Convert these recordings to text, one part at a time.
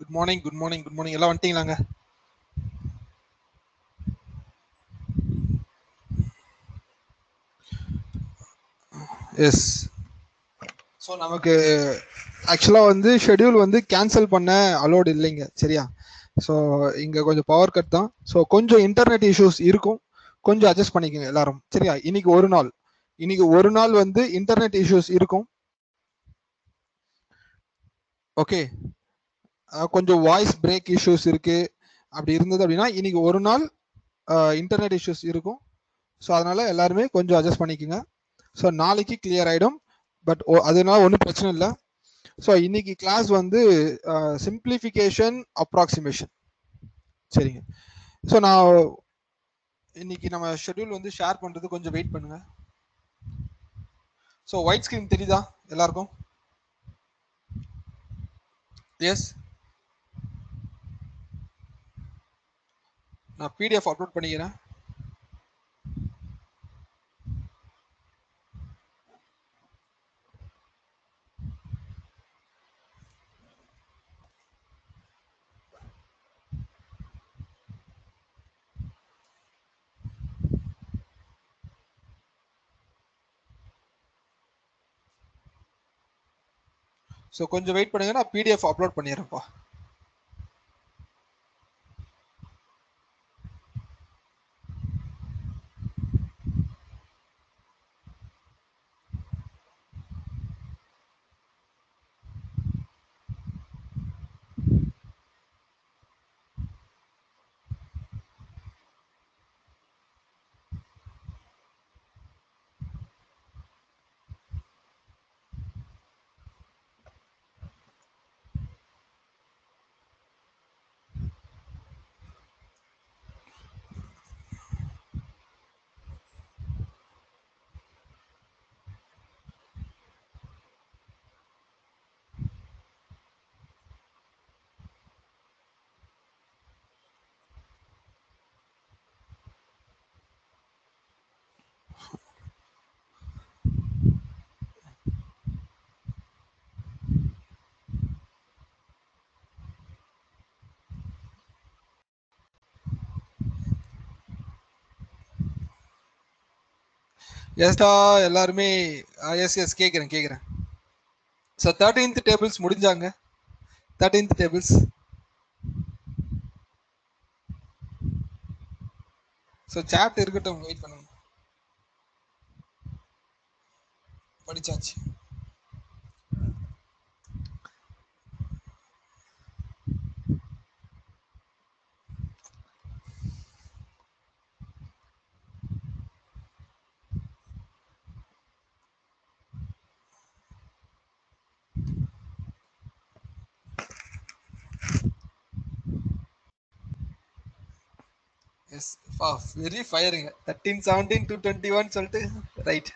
Good morning good morning good morning எல்லாம் வந்துட்டீங்களாங்க? S. So நமக்கு ஆக்சுவலாக வந்து ஷெட்யூல் வந்து கேன்சல் பண்ண அலோடு இல்லைங்க, சரியா? ஸோ இங்கே கொஞ்சம் பவர் கட் தான். ஸோ கொஞ்சம் இன்டர்நெட் இஷ்யூஸ் இருக்கும், கொஞ்சம் அட்ஜஸ்ட் பண்ணிக்கோங்க எல்லாரும், சரியா? இன்னைக்கு ஒரு நாள் வந்து இன்டர்நெட் இஷ்யூஸ் இருக்கும். ஓகே, கொஞ்சம் வாய்ஸ் பிரேக் இஷ்யூஸ் இருக்கு. அப்படி இருந்தது அப்படின்னா இன்னைக்கு ஒரு நாள் இன்டர்நெட் இஷ்யூஸ் இருக்கும். ஸோ அதனால எல்லாருமே கொஞ்சம் அட்ஜஸ்ட் பண்ணிக்கோங்க. ஸோ நாளைக்கு கிளியர் ஆகிடும். பட் அதனால ஒன்றும் பிரச்சனை இல்லை. ஸோ இன்னைக்கு கிளாஸ் வந்து சிம்பிளிஃபிகேஷன் அப்ராக்சிமேஷன், சரிங்க? ஸோ நான் இன்னைக்கு நம்ம ஷெட்யூல் வந்து ஷேர் பண்ணுறது கொஞ்சம் வெயிட் பண்ணுங்க. ஸோ ஒயிட் ஸ்க்ரீன் தெரியுதா எல்லாருக்கும்? எஸ், நான் பிடிஎஃப் அப்லோட் பண்ணிக்கிறேன். ஸோ கொஞ்சம் வெயிட் பண்ணுங்க, நான் பிடிஎஃப் அப்லோட் பண்ணிடுறேன்ப்பா. எஸ்டா எல்லாருமே? எஸ் கேட்குறேன். ஸோ 13th டேபிள்ஸ் முடிஞ்சாங்க. 13th tables. ஸோ சாட் இருக்கட்டும், வெயிட் பண்ணுங்க. படிச்சாச்சு. S, very ஃபயருங்க. 13 17 221 சொல்லிட்டு ரைட்.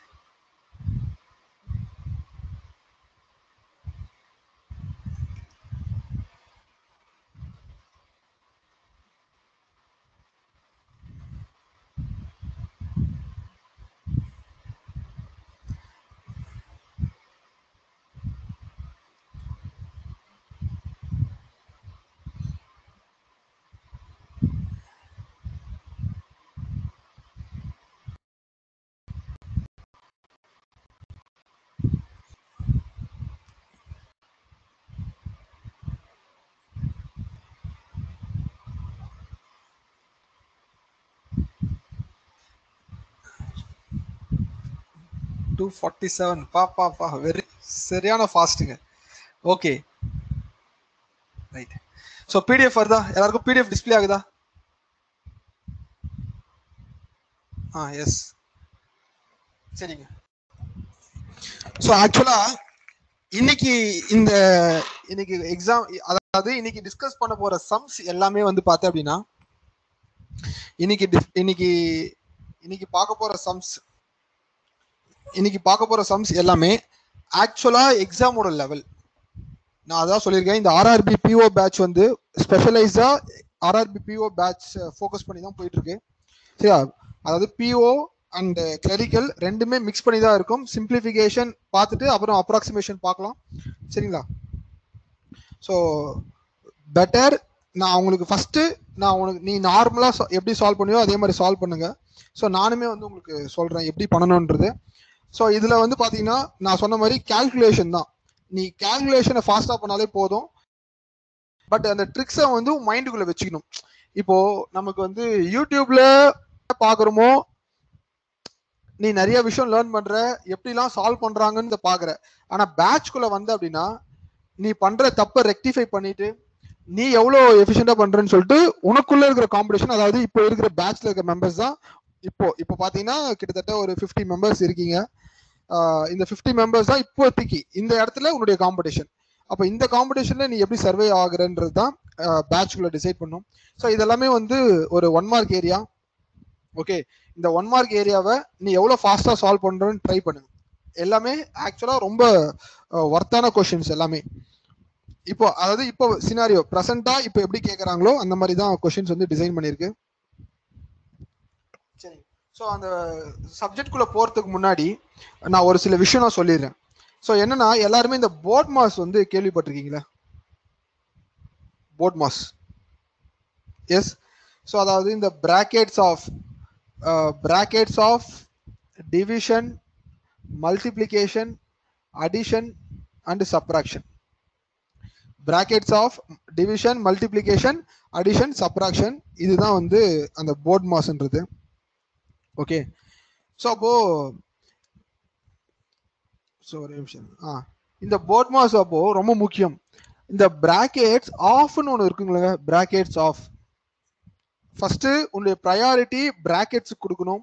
டூ 47 பா வெரி சரியான ஃபாஸ்ட்டுங்க. Okay right. ஸோ பிடிஎஃப் வருதா எல்லாருக்கும்? பிடிஎஃப் டிஸ்பிளே ஆகுதா? எஸ், சரிங்க. ஸோ ஆக்சுவலா இன்னைக்கு இன்னைக்கு எக்ஸாம், அதாவது இன்னைக்கு டிஸ்கஸ் பண்ண போற சம்ஸ் எல்லாமே வந்து பார்த்தேன் அப்படின்னா இன்னைக்கு பார்க்க போற சம்ஸ் எல்லாமே ஆக்சுவலா எக்ஸாமோட லெவல். நான் அதான் சொல்லியிருக்கேன், இந்த ஆர்ஆர்பி பிஓ பேட்ச் வந்து ஸ்பெஷலைஸ்டா ஆர்ஆர்பி பிஓ பேட்ச் ஃபோக்கஸ் பண்ணி தான் போயிட்டு இருக்கு, சரியா? அதாவது பிஓ அண்ட் கிளரிக்கல் ரெண்டுமே மிக்ஸ் பண்ணி தான் இருக்கும். சிம்பிளிஃபிகேஷன் பார்த்துட்டு அப்புறம் அப்ராக்சிமேஷன் பார்க்கலாம், சரிங்களா? ஸோ பெட்டர் நான் உங்களுக்கு ஃபர்ஸ்ட் நான் உனக்கு நீ நார்மலா எப்படி சால்வ் பண்ணியோ அதே மாதிரி சால்வ் பண்ணுங்க. ஸோ நானுமே வந்து உங்களுக்கு சொல்றேன் எப்படி பண்ணணுன்றது. ஸோ இதுல வந்து பாத்தீங்கன்னா நான் சொன்ன மாதிரி கால்குலேஷன் தான். நீ கால்குலேஷனை ஃபாஸ்டா பண்ணாலே போதும். பட் அந்த ட்ரிக்ஸை வந்து மைண்டுக்குள்ள வச்சுக்கணும். இப்போ நமக்கு வந்து யூடியூப்ல பாக்குறோமோ நீ நிறைய விஷயம் லேர்ன் பண்ற, எப்படிலாம் சால்வ் பண்றாங்கன்னு பாக்குற. ஆனா பேட்ச்குள்ள வந்த அப்படின்னா நீ பண்ற தப்பை ரெக்டிஃபை பண்ணிட்டு நீ எவ்வளவு எஃபிஷியண்டா பண்றன்னு சொல்லிட்டு உனக்குள்ள இருக்கிற காம்படிஷன், அதாவது இப்போ இருக்கிற பேட்ச்ல இருக்கிற மெம்பர்ஸ் தான். இப்போ பாத்தீங்கன்னா கிட்டத்தட்ட ஒரு 50 மெம்பர்ஸ் இருக்கீங்க. இந்த 50 மெம்பர்ஸ் தான் இப்போதைக்கு இந்த இடத்துல உன்னுடைய காம்படிஷன். அப்ப இந்த காம்படிஷன்ல நீ எப்படி சர்வே ஆகுறன்றது தான் பேட்ச்குள்ள டிசைட் பண்ணும். ஸோ இதெல்லாமே வந்து ஒரு 1 மார்க் ஏரியா. ஓகே, இந்த 1 மார்க் ஏரியாவை நீ எவ்வளவு ஃபாஸ்டா சால்வ் பண்றன்னு ட்ரை பண்ணுங்க. எல்லாமே ஆக்சுவலா ரொம்ப ஒர்த்தான கொஸ்டின்ஸ் எல்லாமே. இப்போ அதாவது இப்போ சினாரியோ பிரசன்டா இப்போ எப்படி கேட்கறாங்களோ அந்த மாதிரி தான் கொஸ்டின்ஸ் வந்து டிசைன் பண்ணிருக்கு. சரி, ஸோ அந்த சப்ஜெக்ட் குள்ள போறதுக்கு முன்னாடி நான் ஒரு சில விஷயம் நான் சொல்லிடுறேன். ஸோ என்னன்னா எல்லாருமே இந்த போர்ட் மாஸ் வந்து கேள்விப்பட்டிருக்கீங்களா? Board mass, S. ஸோ அதாவது இந்த brackets of division, multiplication, addition and subtraction. Brackets of division, multiplication, addition, subtraction, இதுதான் வந்து அந்த போர்ட் மாஸ்ன்றது. ஓகே, ஸோ அப்போ ஒரு நிமிஷம். இந்த போர்ட் மாஸ் அப்போ ரொம்ப முக்கியம். இந்த பிராக்கெட்ஸ் ஆஃப்னு ஒன்று இருக்குங்களா? பிராக்கெட்ஸ் ஆஃப் ஃபர்ஸ்ட் உன்னுடைய ப்ரையாரிட்டி பிராக்கெட்ஸ் கொடுக்கணும்.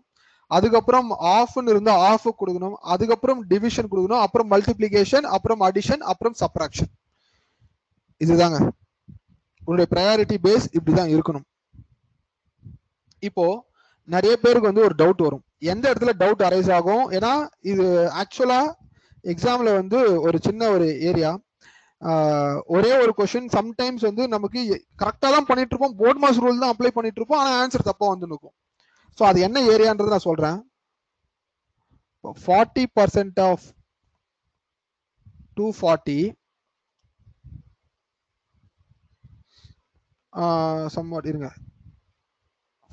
அதுக்கப்புறம் ஆஃப்னு இருந்தா ஆஃப் கொடுக்கணும். அதுக்கப்புறம் டிவிஷன் கொடுக்கணும். அப்புறம் மல்டிப்ளிகேஷன், அப்புறம் அடிஷன், அப்புறம் சப்ராக்ஷன். இதுதாங்க உன்னுடைய ப்ரையாரிட்டி பேஸ், இப்படிதான் இருக்கணும். இப்போ நிறைய பேருக்கு வந்து ஒரு டவுட் வரும், எந்த இடத்துல டவுட் அரைஸ் ஆகும். ஏன்னா இது ஆக்சுவலா எக்ஸாம்ல வந்து ஒரு சின்ன ஒரு ஏரியா, ஒரே ஒரு கொஸ்டின் சம்டைம்ஸ் வந்து நமக்கு கரெக்டா தான் பண்ணிட்டு இருப்போம், போர்ட் மாஸ் ரூல் தான் அப்ளை பண்ணிட்டு இருப்போம், ஆனா ஆன்சர் தப்பா வந்து நிற்கும். ஸோ அது என்ன ஏரியான்றது நான் சொல்றேன். 40% ஆஃப் 240 somewhat இருங்க,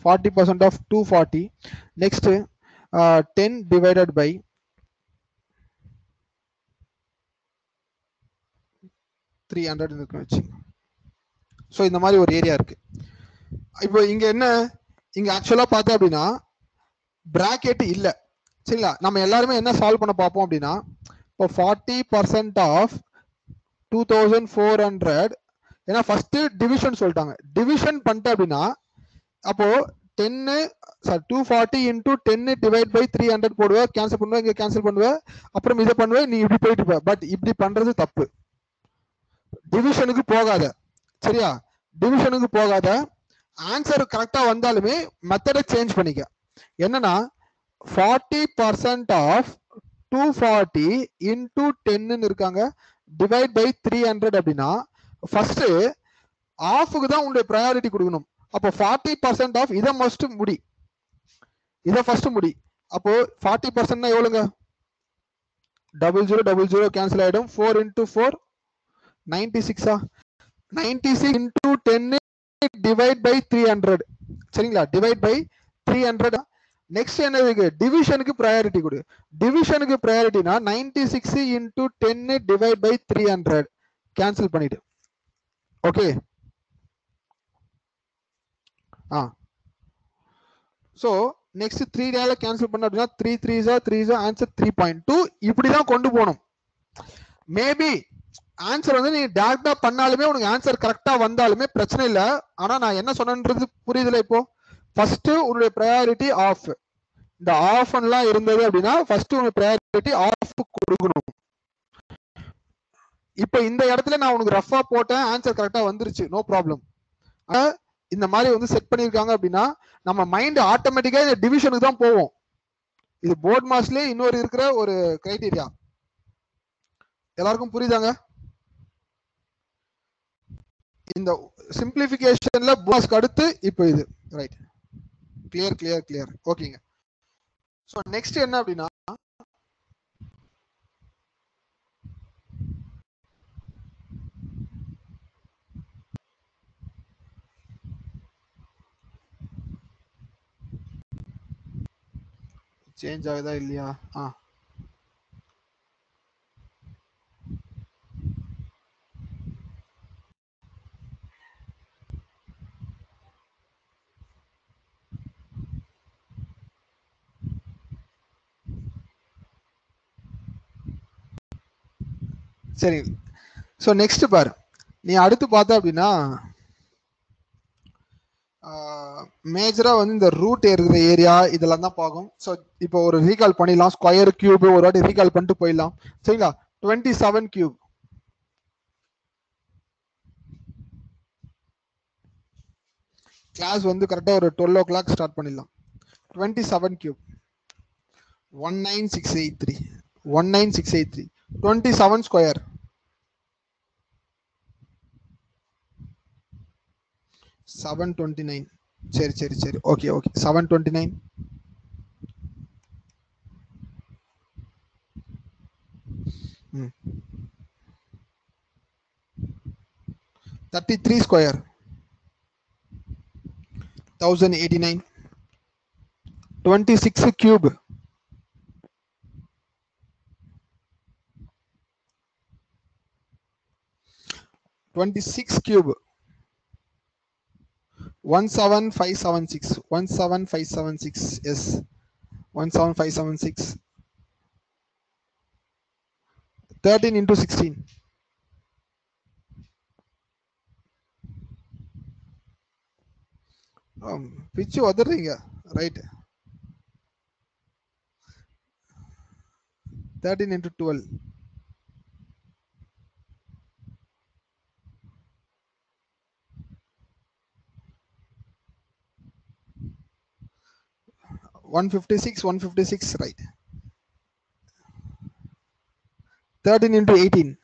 40% ஆஃப் 240. நெக்ஸ்ட் 10 divided by 300 இருக்கு வச்சு. ஸோ இந்த மாதிரி ஒரு ஏரியா இருக்கு. இப்போ இங்க என்ன, இங்க ஆக்சுவலா பார்த்தா அப்படின்னா பிராக்கெட் இல்ல, சரிங்களா? நம்ம எல்லாருமே என்ன சால்வ் பண்ண பார்ப்போம் அப்படின்னா, இப்போ 40% ஆஃப் 2400, ஏன்னா ஃபர்ஸ்ட் டிவிஷன் சொல்லிட்டாங்க. டிவிஷன் பண்ணிட்டு அப்படின்னா அப்போ 10 240 இன்டூ 10 டிவைட் பை 300 போடுவேன், கேன்சல் பண்ணுவேன், இங்க கேன்சல் பண்ணுவேன், அப்புறம் இதை பண்ணுவேன், நீ இப்படி போயிட்டு இருப்ப. பட் இப்படி பண்றது தப்பு. டிவிஷனுக்கு போகாத, சரியா? டிவிஷனுக்கு போகாத. ஆன்சர் கரெக்டா வந்தாலுமே மெத்தடை சேஞ்ச் பண்ணிக்க. என்னன்னா 40% ஆஃப் 240 இன்டூ 10 இருக்காங்க, டிவைட் பை 300 அப்படின்னா ஃபர்ஸ்ட் ஆஃபுக்கு தான் உங்களுடைய ப்ரையாரிட்டி கொடுக்கணும். அப்போ 40% ஆஃப் இதை மஸ்ட் முடி, இதை ஃபர்ஸ்ட் முடி. அப்போ 40% எவ்வளவுங்க? 0000 கேன்சல் ஆயிடும். 4 இன்டூ 4 96. 96 இன்டூ 10 டிவைட் பை 300, சரிங்களா? Divide by 300. நெக்ஸ்ட் என்னதுக்கு? டிவிஷனுக்கு ப்ரையாரிட்டி கொடு. டிவிஷனுக்கு ப்ரையாரிட்டினா 96 இன்டூ 10 டிவைட் பை 300 கேன்சல் பண்ணிடு. ஓகே, சோ நெக்ஸ்ட் 3 கேன்சல் பண்ண அப்படின்னா 3 3 ஆன்சர் 3.2. இப்படிதான் கொண்டு போகணும். மேபி ஆன்சர் வந்து நீ டைரக்டா பண்ணாலுமே உனக்கு ஆன்சர் கரெக்டா வந்தாலுமே பிரச்சனை இல்லை. ஆனா நான் என்ன சொன்னேன்றது புரியுதுல? இப்போ ஃபர்ஸ்ட் உன்னுடைய ப்ரையாரிட்டி ஆஃப், இந்த ஆஃப் எல்லாம் இருந்தது அப்படின்னா ஃபர்ஸ்ட் உனக்கு ப்ரையாரிட்டி ஆஃப் கொடுக்கணும். இப்போ இந்த இடத்துல நான் உனக்கு ரஃபா போட்டேன், ஆன்சர் கரெக்டா வந்துருச்சு, நோ ப்ராப்ளம். இந்த மாதிரி வந்து செட் பண்ணிருக்காங்க அப்படின்னா நம்ம மைண்ட் ஆட்டோமேட்டிக்கா இந்த டிவிஷனுக்கு தான் போவோம். இது போர்ட் மாஸ்லயே இன்னொரு இருக்கிற ஒரு கிரைட்டீரியா. எல்லாருக்கும் புரியுதாங்க? இந்த சிம்பிளிஃபிகேஷன்ல போர்ட்ஸ்க்கு அடுத்து இப்போ இது ரைட். கிளியர். ஓகேங்க. சோ நெக்ஸ்ட் என்ன அப்படின்னா, சேஞ்ச் ஆகுதா இல்லையா? சரி. ஸோ நெக்ஸ்ட் பாரு, நீ அடுத்து பார்த்த அப்படின்னா மேஜரா வந்து இந்த ரூட் இருக்கிற ஏரியா இதெல்லாம் தான் பார்க்கும். ஸோ இப்போ ஒரு ரீகால் பண்ணிடலாம். ஸ்கொயர் கியூப் ஒரு வாட்டி ரீகால் பண்ணிட்டு போயிடலாம். சரிங்களா? 27 கியூப், கிளாஸ் வந்து கரெக்டாக ஒரு 12 o'clock ஸ்டார்ட் பண்ணிடலாம். 27 கியூப் 19683, 19683, 27 ஸ்கொயர் 729. சரி சரி சரி, okay okay, 729. 33 square 1089. 26 cube 26 cube 17576, 17576, yes 17576. 13 into 16. பிச்சு உதறீங்க, right. 13 into 12. 156, 156, right. 13 into 18.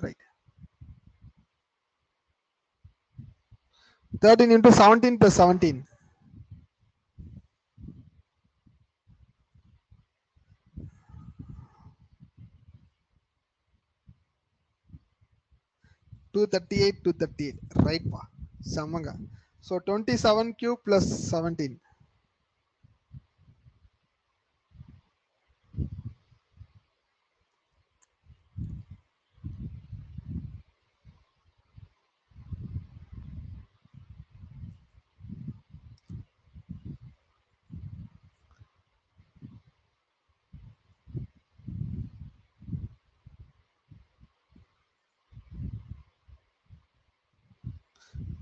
Right. 13 into 17 plus 17. 238, 238, right pa, samanga. So 27 cube plus 17.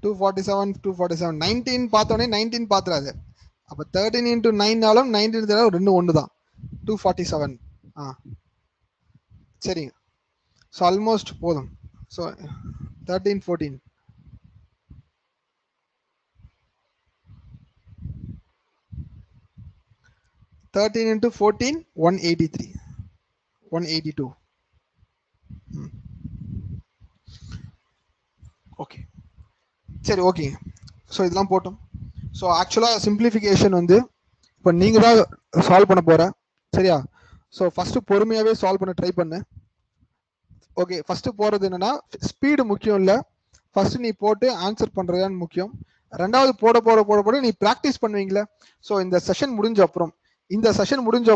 247, 247, 19 பார்த்தோன்னே 19 பார்த்துறாது. அப்போ 13 into 9னாலும் 19 ரெண்டு ஒன்று தான். 247. சரிங்க. ஸோ ஆல்மோஸ்ட் போதும். ஸோ 13, 14. 13 into 14, 183, 182. ஓகே, சரி, ஓகேங்க. ஸோ இதெல்லாம் போட்டோம். ஸோ ஆக்சுவலாக சிம்பிளிஃபிகேஷன் வந்து இப்போ நீங்கள் தான் சால்வ் பண்ண போகிற, சரியா? ஸோ ஃபஸ்ட்டு பொறுமையாகவே சால்வ் பண்ண ட்ரை பண்ணு. ஓகே, ஃபஸ்ட்டு போகிறது என்னென்னா ஸ்பீடு முக்கியம் இல்லை, ஃபஸ்ட்டு நீ போட்டு ஆன்சர் பண்ணுறதான்னு முக்கியம். ரெண்டாவது போட போட போட போட நீ ப்ராக்டிஸ் பண்ணுவீங்களே. ஸோ இந்த செஷன் முடிஞ்ச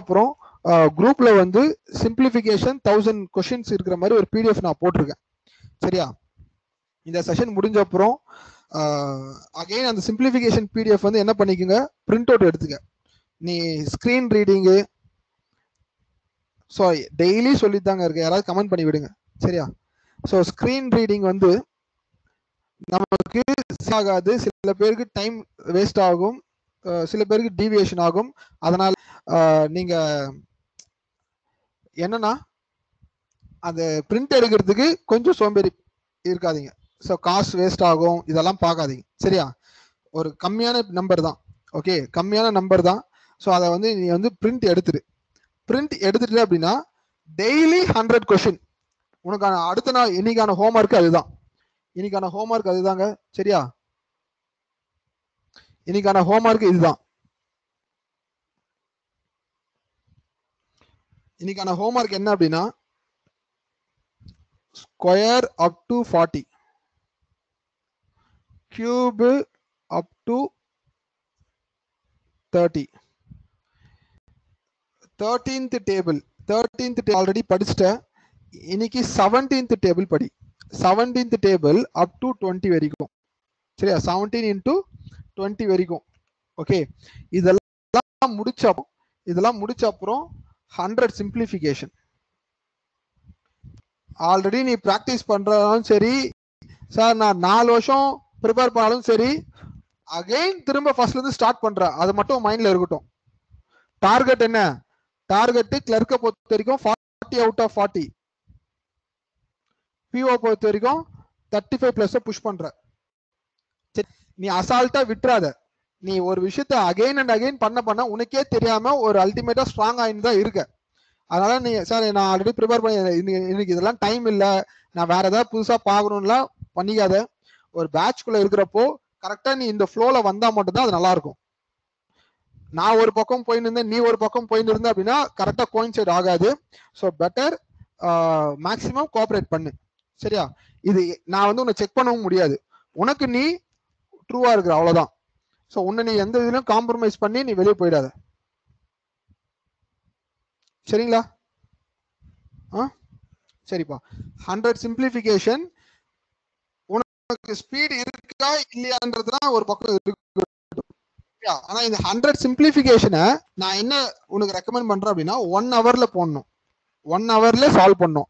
அப்புறம் குரூப்பில் வந்து சிம்பிளிஃபிகேஷன் 1000 கொஷின்ஸ் இருக்கிற மாதிரி ஒரு பிடிஎஃப் நான் போட்டிருக்கேன், சரியா? இந்த செஷன் முடிஞ்ச அப்புறம் அகைன் அந்த சிம்பிளிஃபிகேஷன் பிடிஎஃப் வந்து என்ன பண்ணிக்கோங்க, பிரிண்ட் அவுட் எடுத்துக்க. நீ ஸ்க்ரீன் ரீடிங்கு ஸோ டெய்லி சொல்லித்தாங்க இருக்கு, யாராவது கமெண்ட் பண்ணி விடுங்க, சரியா? ஸோ ஸ்க்ரீன் ரீடிங் வந்து நமக்கு ஆகாது, சில பேருக்கு டைம் வேஸ்ட் ஆகும், சில பேருக்கு டீவியேஷன் ஆகும். அதனால நீங்க என்னன்னா அந்த பிரிண்ட் எடுக்கிறதுக்கு கொஞ்சம் சோம்பேறி இருக்காதீங்க. ஸோ காசு வேஸ்ட் ஆகும், இதெல்லாம் பார்க்காதீங்க, சரியா? ஒரு கம்மியான நம்பர் தான், ஓகே, கம்மியான நம்பர் தான். ஸோ அதை வந்து நீ வந்து பிரிண்ட் எடுத்துட்டு அப்படின்னா டெய்லி 100 கொஸ்டின் உனக்கான அடுத்த நாள் இன்னைக்கான ஹோம்ஒர்க் அதுதான். இன்னைக்கான ஹோம்ஒர்க் அதுதாங்க, சரியா? இன்னைக்கான ஹோம்ஒர்க் இதுதான். இன்னைக்கான ஹோம்ஒர்க் என்ன அப்படின்னா square up to 40, cube up to 30. 13th table already படிச்சிட்ட. இன்னைக்கு 17th table படி. 17th table up to 20 வரைக்கும். சரியா? 17 into 20 வரைக்கும். ஓகே, இதெல்லாம் முடிச்ச அப்புறம் 100 simplification. ஆல்ரெடி நீ பிராக்டிஸ் பண்றதாலும் சரி, சார் நான் 4 வருஷம் ப்ரிப்பேர் பண்ணாலும் சரி, அகைன் திரும்ப ஃபர்ஸ்ட்ல இருந்து ஸ்டார்ட் பண்ற, அது மட்டும் மைண்ட்ல இருக்கட்டும். டார்கெட் என்ன? டார்கெட் கிளர்க்கை பொறுத்த வரைக்கும் 40 out of 40, பிஓ பொறுத்த வரைக்கும் 35 பிளஸ் புஷ் பண்ற. நீ அசால்ட்டா விட்டுறாத. நீ ஒரு விஷயத்த அகைன் அண்ட் அகைன் பண்ண உனக்கே தெரியாம ஒரு அல்டிமேட்டா ஸ்ட்ராங் ஆயின்னு தான் இருக்க. அதனால நீ சார் நான் ஆல்ரெடி ப்ரிப்பேர் பண்ணி இன்னைக்கு இதெல்லாம் டைம் இல்லை, நான் வேற ஏதாவது புதுசா பார்க்கணும்லாம் பண்ணிக்காத. ஒரு பேட்ச்குள்ள இருக்கிறப்போ கரெக்டா நீ இந்த ஃப்ளோல வந்தா மட்டும்தான் அது நல்லா இருக்கும். நான் ஒரு பக்கம் போயின்னு இருந்தேன், நீ ஒரு பக்கம் போயின்னு இருந்த அப்படின்னா கரெக்டா கோயின்சைட் ஆகாது. ஸோ பெட்டர் மேக்சிமம் கோஆபரேட் பண்ணு. சரியா? இது நான் வந்து உன்னை செக் பண்ணவும் முடியாது, உனக்கு நீ ட்ரூவா இருக்கிற, அவ்வளவுதான். ஸோ உன்னை நீ எந்த இதுலையும் காம்ப்ரமைஸ் பண்ணி நீ வெளியே போயிடாத. சரிங்களா? சரிப்பா. 100 simplification. உனக்கு ஸ்பீட் இருக்கா இல்லையான்றதுதான் ஒரு பக்கம் இருக்கு. ஆனா இந்த 100 simplification-ஐ நான் என்ன உனக்கு ரெக்கமெண்ட் பண்றேன் அப்படின்னா 1 hourல போடணும். 1 hourல சால்வ் பண்ணும்.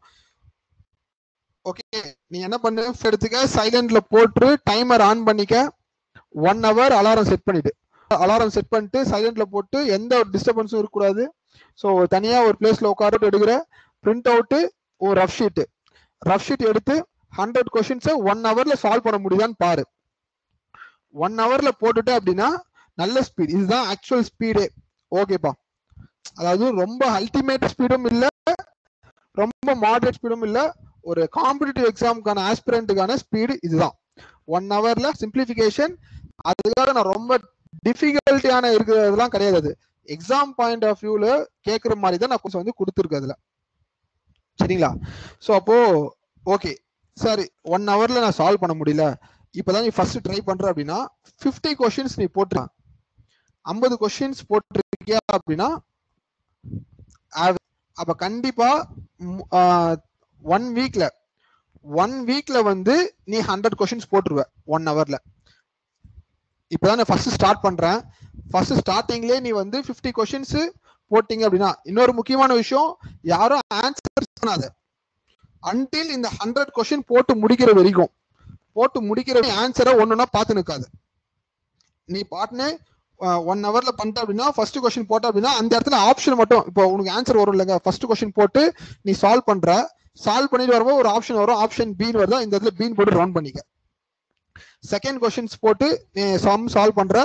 ஓகே, நீ என்ன பண்ணு, எடுத்துக்க, சைலண்ட்ல போட்டு டைமர் ஆன் பண்ணிக்க. 1 hour அலாரம் செட் பண்ணிட்டு சைலண்ட்ல போட்டு எந்த ஒரு டிஸ்டர்பன்ஸும் இருக்கக்கூடாது. ஸோ தனியா ஒரு பிளேஸ்ல உட்காந்துட்டு எடுக்கிற பிரிண்ட் அவுட் ஒரு ரஃப் ஷீட் எடுத்து 100 கொஸ்டின்ஸை 1 hourல சால்வ் பண்ண முடியுதான்னு பாரு. 1 hourல போட்டுட்டு அப்படின்னா நல்ல ஸ்பீட். இதுதான் ஆக்சுவல் ஸ்பீடே. ஓகேப்பா, அதாவது ரொம்ப அல்டிமேட் ஸ்பீடும் இல்லை, ரொம்ப மாடரேட் ஸ்பீடும் இல்லை, ஒரு காம்படிட்டிவ் எக்ஸாமுக்கான ஆஸ்பிரண்ட்டுக்கான ஸ்பீடு இதுதான். 1 hourல சிம்பிளிஃபிகேஷன். அதுக்காக நான் ரொம்ப டிஃபிகல்ட்டியான இருக்கிறதுலாம் கிடையாது. அது எக்ஸாம் பாயிண்ட் ஆஃப் வியூல கேட்குற மாதிரி தான் நான் கொஞ்சம் வந்து கொடுத்துருக்கு அதுல. சரிங்களா? ஸோ அப்போ ஓகே சரி, 1 hourல நான் சால்வ் பண்ண முடியல, இப்பதான் நீ ஃபர்ஸ்ட் ட்ரை பண்ற அப்படின்னா 50 கொஸ்டின்ஸ் நீ போட்டுருக்க, 50 கொஸ்டின்ஸ் போட்டிருக்கியா அப்படின்னா அப்ப கண்டிப்பா 1 வீக்ல வந்து நீ 100 கொஸ்டின்ஸ் போட்டுருவ 1 hourல. இப்பதான் நான் ஃபர்ஸ்ட் ஸ்டார்ட் பண்றேன். ஃபர்ஸ்ட் ஸ்டார்டிங்லேயே நீ வந்து 50 கொஸ்டின்ஸ் போட்டீங்க அப்படின்னா, இன்னொரு முக்கியமான விஷயம், யாரும் ஆன்சர் பண்ணாத அன்டில் இந்த 100 கொஸ்டின் போட்டு முடிக்கிற வரைக்கும். ஆன்சரை ஒண்ணுன்னா பார்த்து நிற்காது. நீ பாட்டுன்னு 1 hourல பண்ணிட்ட அப்படின்னா ஃபர்ஸ்ட் கொஸ்டின் போட்ட அப்படின்னா அந்த இடத்துல ஆப்ஷன் மட்டும், இப்போ உனக்கு ஆன்சர் வரும் இல்லைங்க, ஃபர்ஸ்ட் கொஸ்டின் போட்டு நீ சால்வ் பண்ணிட்டு வரும்போது ஒரு ஆப்ஷன் வரும், ஆப்ஷன் பீன் வருதா, இந்த இடத்துல பீன் போட்டு ரவுண்ட் பண்ணிக்க. செகண்ட் கொஸ்டின்ஸ் போட்டு நீ சம் சால்வ் பண்ற,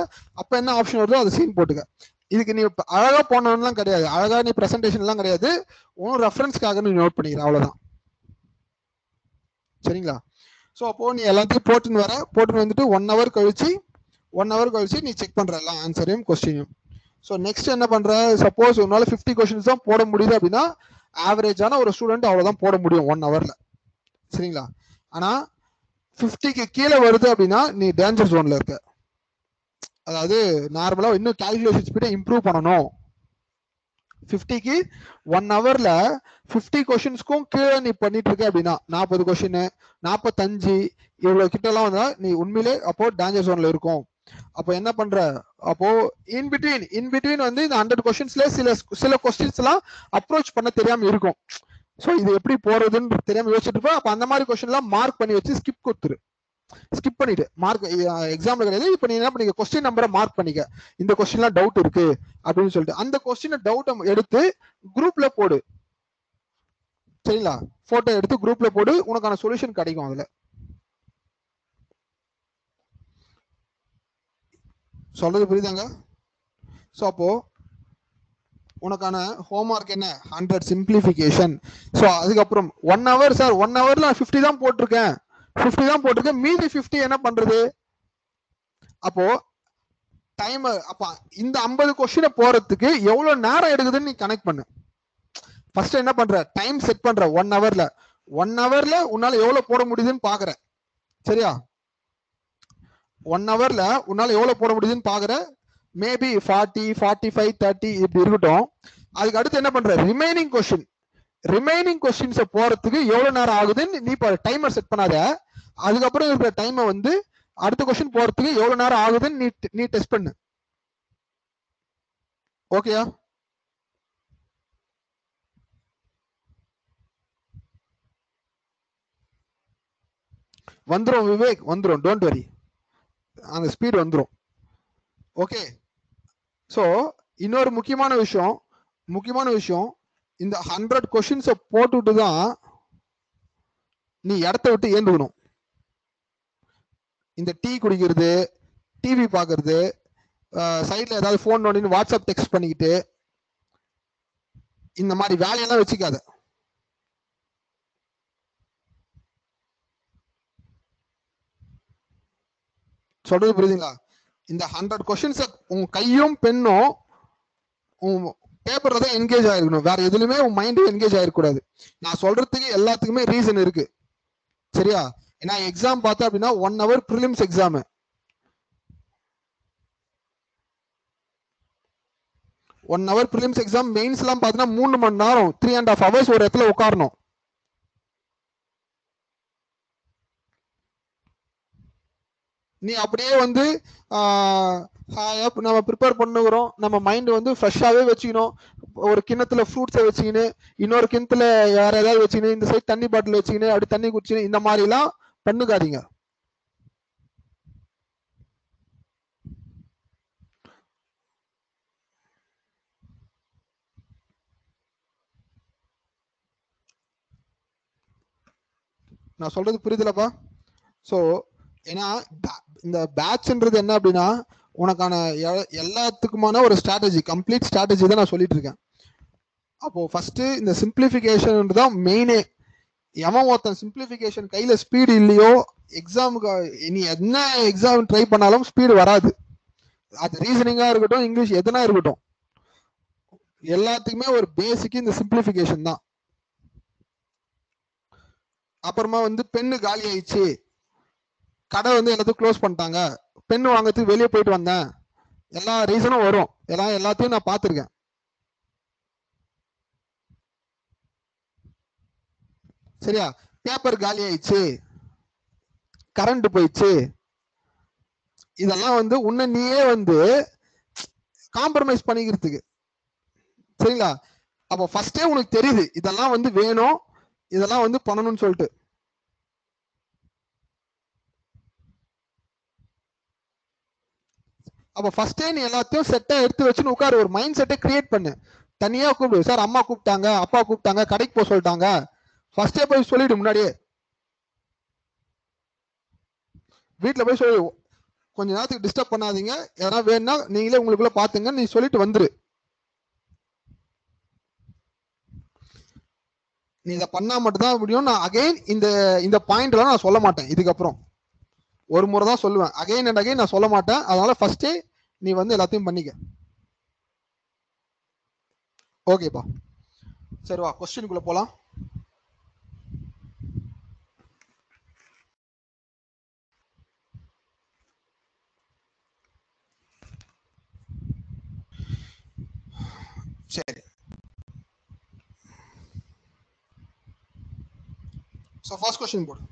அப்ப என்ன ஆப்ஷன் வருதோ அதை சீன் போட்டுக்க. இதுக்கு நீ அழகா போனவன்லாம் கிடையாது, அழகா நீ பிரசன்டேஷன் எல்லாம் கிடையாது, உன் ரெஃபரன்ஸ்க்காக நீ நோட் பண்ணிக்கிற, அவ்வளவுதான். சரிங்களா? ஸோ அப்போ நீ எல்லாத்தையும் போட்டுன்னு வந்துட்டு 1 hour கழிச்சு நீ செக் பண்ற எல்லாம் ஆன்சரையும் கொஸ்டினையும். ஸோ நெக்ஸ்ட் என்ன பண்ற, சப்போஸ் உன்னால 50 கொஸ்டின்ஸ் தான் போட முடியுது அப்படின்னா ஆவரேஜான ஒரு ஸ்டூடெண்ட் அவ்வளவுதான் போட முடியும் 1 hourல. சரிங்களா? ஆனா 50க்கு கீழே வருது அப்படின்னா நீ டேஞ்சர் ஜோன்ல இருக்க. அதாவது நார்மலா இன்னும் கால்குலேஷன் ஸ்பீடை இம்ப்ரூவ் பண்ணணும். 50க்கு 1 hourல 50 கொஸ்டின்ஸ்க்கும் கீழே நீ பண்ணிட்டு இருக்க அப்படின்னா 40 கொஸ்டின் 45 இவ்வளவு கிட்ட எல்லாம் வந்தா நீ உண்மையிலே அப்போ டேஞ்சர் ஜோன்ல இருக்கும். அப்போ என்ன பண்ற, அப்போ இன்பிட்வீன் வந்து இந்த 100 கொஸ்டின்ஸ்ல சில கொஸ்டின்ஸ் எல்லாம் அப்ரோச் பண்ண தெரியாம இருக்கும். ஸோ இது எப்படி போறதுன்னு தெரியாம யோசிச்சுட்டு இருப்போம். அப்ப அந்த மாதிரி கொஸ்டின் எல்லாம் மார்க் பண்ணி வச்சு ஸ்கிப் பண்ணிட்டு மார்க் எக்ஸாம்ல கிடையாது. இப்ப நீ என்ன பண்ணிக்க, கொஸ்டின் நம்பரை மார்க் பண்ணிக்க, இந்த கொஸ்டின்லாம் டவுட் இருக்கு அப்படின்னு சொல்லிட்டு அந்த கொஸ்டின் டவுட் எடுத்து குரூப்ல போடு. சரிங்களா? போட்டோ எடுத்து குரூப்ல போடு, உனக்கான சொல்யூஷன் கிடைக்கும் அதுல. சொல்றது புரியுதாங்க? ஸோ அப்போ உனக்கான ஹோம்ஒர்க் என்ன, 100 சிம்பிளிஃபிகேஷன். ஸோ அதுக்கப்புறம் 1 hour சார் 1 hourல 50 தான் போட்டிருக்கேன், மீதி 50 என்ன பண்றது? அப்போ டைமர், அப்ப இந்த 50 கொஸ்டினை போறதுக்கு எவ்வளவு நேரம் எடுக்குதுன்னு நீ கனெக்ட் பண்ணு. ஃபர்ஸ்ட் என்ன பண்ற, டைம் செட் பண்ற 1 hourல 1 ஹவர்ல உன்னால எவ்வளவு போட முடியுதுன்னு பாக்குற. சரியா? 1 ஹவர்ல உன்னால எவ்வளவு போட முடியுதுன்னு பாக்குற. மேபி 40, 45, 30 இப்படி இருக்கட்டும். அதுக்கு அடுத்து என்ன பண்ற, ரிமைனிங் கொஸ்டின்ஸை போறதுக்கு எவ்வளவு நேரம் ஆகுதுன்னு நீ டைமர் செட் பண்ணாத. அதுக்கப்புறம் இருக்கிற டைமை வந்து அடுத்த கொஸ்டின் போறதுக்கு எவ்வளவு நேரம் ஆகுதுன்னு நீ டெஸ்ட் பண்ணு. ஓகேயா? வந்துரும் விவேக், வந்துரும், டோன்ட் வரி, அந்த ஸ்பீட் வந்துரும். ஓகே. ஸோ இன்னொரு முக்கியமான விஷயம், இந்த 100 கொஸ்டின்ஸை போட்டுட்டு தான் நீ இடத்த விட்டு ஏந்துக்கணும். இந்த டீ குடிக்கிறது, டிவி பார்க்கறது, சைட்ல ஏதாவது ஃபோன் நோண்டின்னு வாட்ஸ்அப் டெக்ஸ்ட் பண்ணிக்கிட்டு இந்த மாதிரி வேலையெல்லாம் வச்சுக்காத. சொல்றது புரியுதுங்களா? இந்த 100 கொஸ்டின்ஸை உங்க கையும் பெண்ணும் பேப்பர்ல தான் என்கேஜ் ஆயிருக்கணும். வேற எதுலையுமே உன் மைண்ட் என்கேஜ் ஆயிருக்கூடாது. நான் சொல்றதுக்கு எல்லாத்துக்குமே ரீசன் இருக்கு. சரியா? ஏன்னா எக்ஸாம் பார்த்தா அப்படின்னா 1 hour prelims exam, 1 hour prelims exam. Mains எல்லாம் பார்த்தீங்கன்னா 3 மணி நேரம், 3.5 ஹவர்ஸ் ஒரு இடத்துல உட்காரணும். நீ அப்படியே வந்து நம்ம ப்ரிப்பேர் பண்ணுகிறோம், நம்ம மைண்ட் வந்து ஃப்ரெஷ்ஷாகவே வச்சுக்கணும். ஒரு கிண்ணத்துல ஃப்ரூட்ஸை வச்சுக்கின்னு, இன்னொரு கிணத்துல வேற ஏதாவது வச்சுக்கின்னு, இந்த சைட் தண்ணி பாட்டில் வச்சுக்கின்னு அப்படி தண்ணி குடிச்சுன்னு இந்த மாதிரிலாம் பண்ணுக்காதீங்க. நான் சொல்றது புரியுதுலப்பா? ஸோ ஏன்னா இந்த பேட்ச்ன்றது என்ன அப்படின்னா உனக்கான எல்லாத்துக்குமான ஒரு ஸ்ட்ராட்டஜி, கம்ப்ளீட் ஸ்ட்ராட்டஜி தான் நான் சொல்லிட்டு இருக்கேன். அப்போ ஃபர்ஸ்ட் இந்த சிம்பிளிஃபிகேஷன் தான் மெயினே. எவன் ஒருத்தன் சிம்பிளிஃபிகேஷன் கையில ஸ்பீடு இல்லையோ, எக்ஸாமுக்கு நீ என்ன எக்ஸாம் ட்ரை பண்ணாலும் ஸ்பீடு வராது. அது ரீசனிங்கா இருக்கட்டும், இங்கிலீஷ் எதுனா இருக்கட்டும், எல்லாத்துக்குமே ஒரு பேசிக் இந்த சிம்பிளிஃபிகேஷன் தான். அப்புறமா வந்து பெண்ணு காலி ஆயிடுச்சு, கடை வந்து எல்லாத்தையும் க்ளோஸ் பண்ணிட்டாங்க, பெண்ணு வாங்கறதுக்கு வெளியே போயிட்டு வந்தேன், எல்லா ரீசனும் வரும். எல்லாத்தையும் நான் பார்த்துருக்கேன். சரியா? பேப்பர் காலி ஆயிடுச்சு, கரண்ட் போயிடுச்சு, இதெல்லாம் வந்து உன்னை நீயே வந்து காம்ப்ரமைஸ் பண்ணிக்கிறதுக்கு. சரிங்களா? அப்போ ஃபர்ஸ்டே உனக்கு தெரியுது இதெல்லாம் வந்து வேணும், இதெல்லாம் வந்து பண்ணணும்னு சொல்லிட்டு. அப்போ ஃபர்ஸ்டே நீ எல்லாத்தையும் செட்டா எடுத்து வச்சுன்னு உட்காரு, ஒரு மைண்ட் செட்டை கிரியேட் பண்ணு. தனியா கூப்பிடு, சார் அம்மா கூப்பிட்டாங்க, அப்பா கூப்பிட்டாங்க, கடைக்கு போக சொல்லிட்டாங்க, ஃபர்ஸ்டே போய் சொல்லிடு. முன்னாடியே வீட்டில் போய் சொல்லி கொஞ்ச நேரத்துக்கு டிஸ்டர்ப் பண்ணாதீங்க, எதனா வேணும்னா நீங்களே உங்களுக்குள்ள பாத்துங்க, நீ சொல்லிட்டு வந்துரு. நீ இதை பண்ணா மட்டும் தான் முடியும். நான் அகைன் இந்த பாயிண்ட் எல்லாம் நான் சொல்ல மாட்டேன். இதுக்கப்புறம் ஒரு முறை தான் சொல்லுவேன், அகைன் அண்ட் அகைன் நான் சொல்ல மாட்டேன். அதனால ஃபர்ஸ்டே நீ வந்து எல்லாத்தையும் பண்ணிக்க. ஓகேப்பா? சரி வா, கொஸ்டினுக்குள்ள போலாம். சரி, ஸோ ஃபர்ஸ்ட் கொஸ்டின் போடு.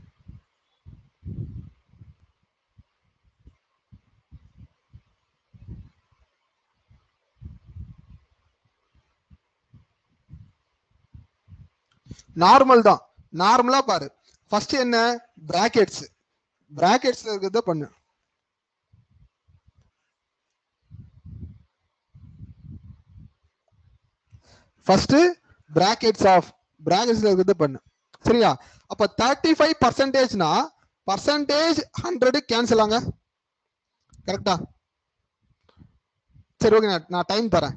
நார்மல் தான், நார்மலா பாரு. ஃபர்ஸ்ட் என்ன, பிராக்கெட்ஸ், பிராக்கெட்ஸ்ல இருக்கிறத பண்ணு. ஃபர்ஸ்ட் பிராக்கெட்ஸ் ஆஃப், பிராக்கெட்ஸ்ல இருக்கிறத பண்ணு. சரியா? அப்ப 35%னா பர்சன்டேஜ் 100 கேன்சல் ஆங்க. கரெக்டா? சரி ஓகே, நான் டைம் தரேன்,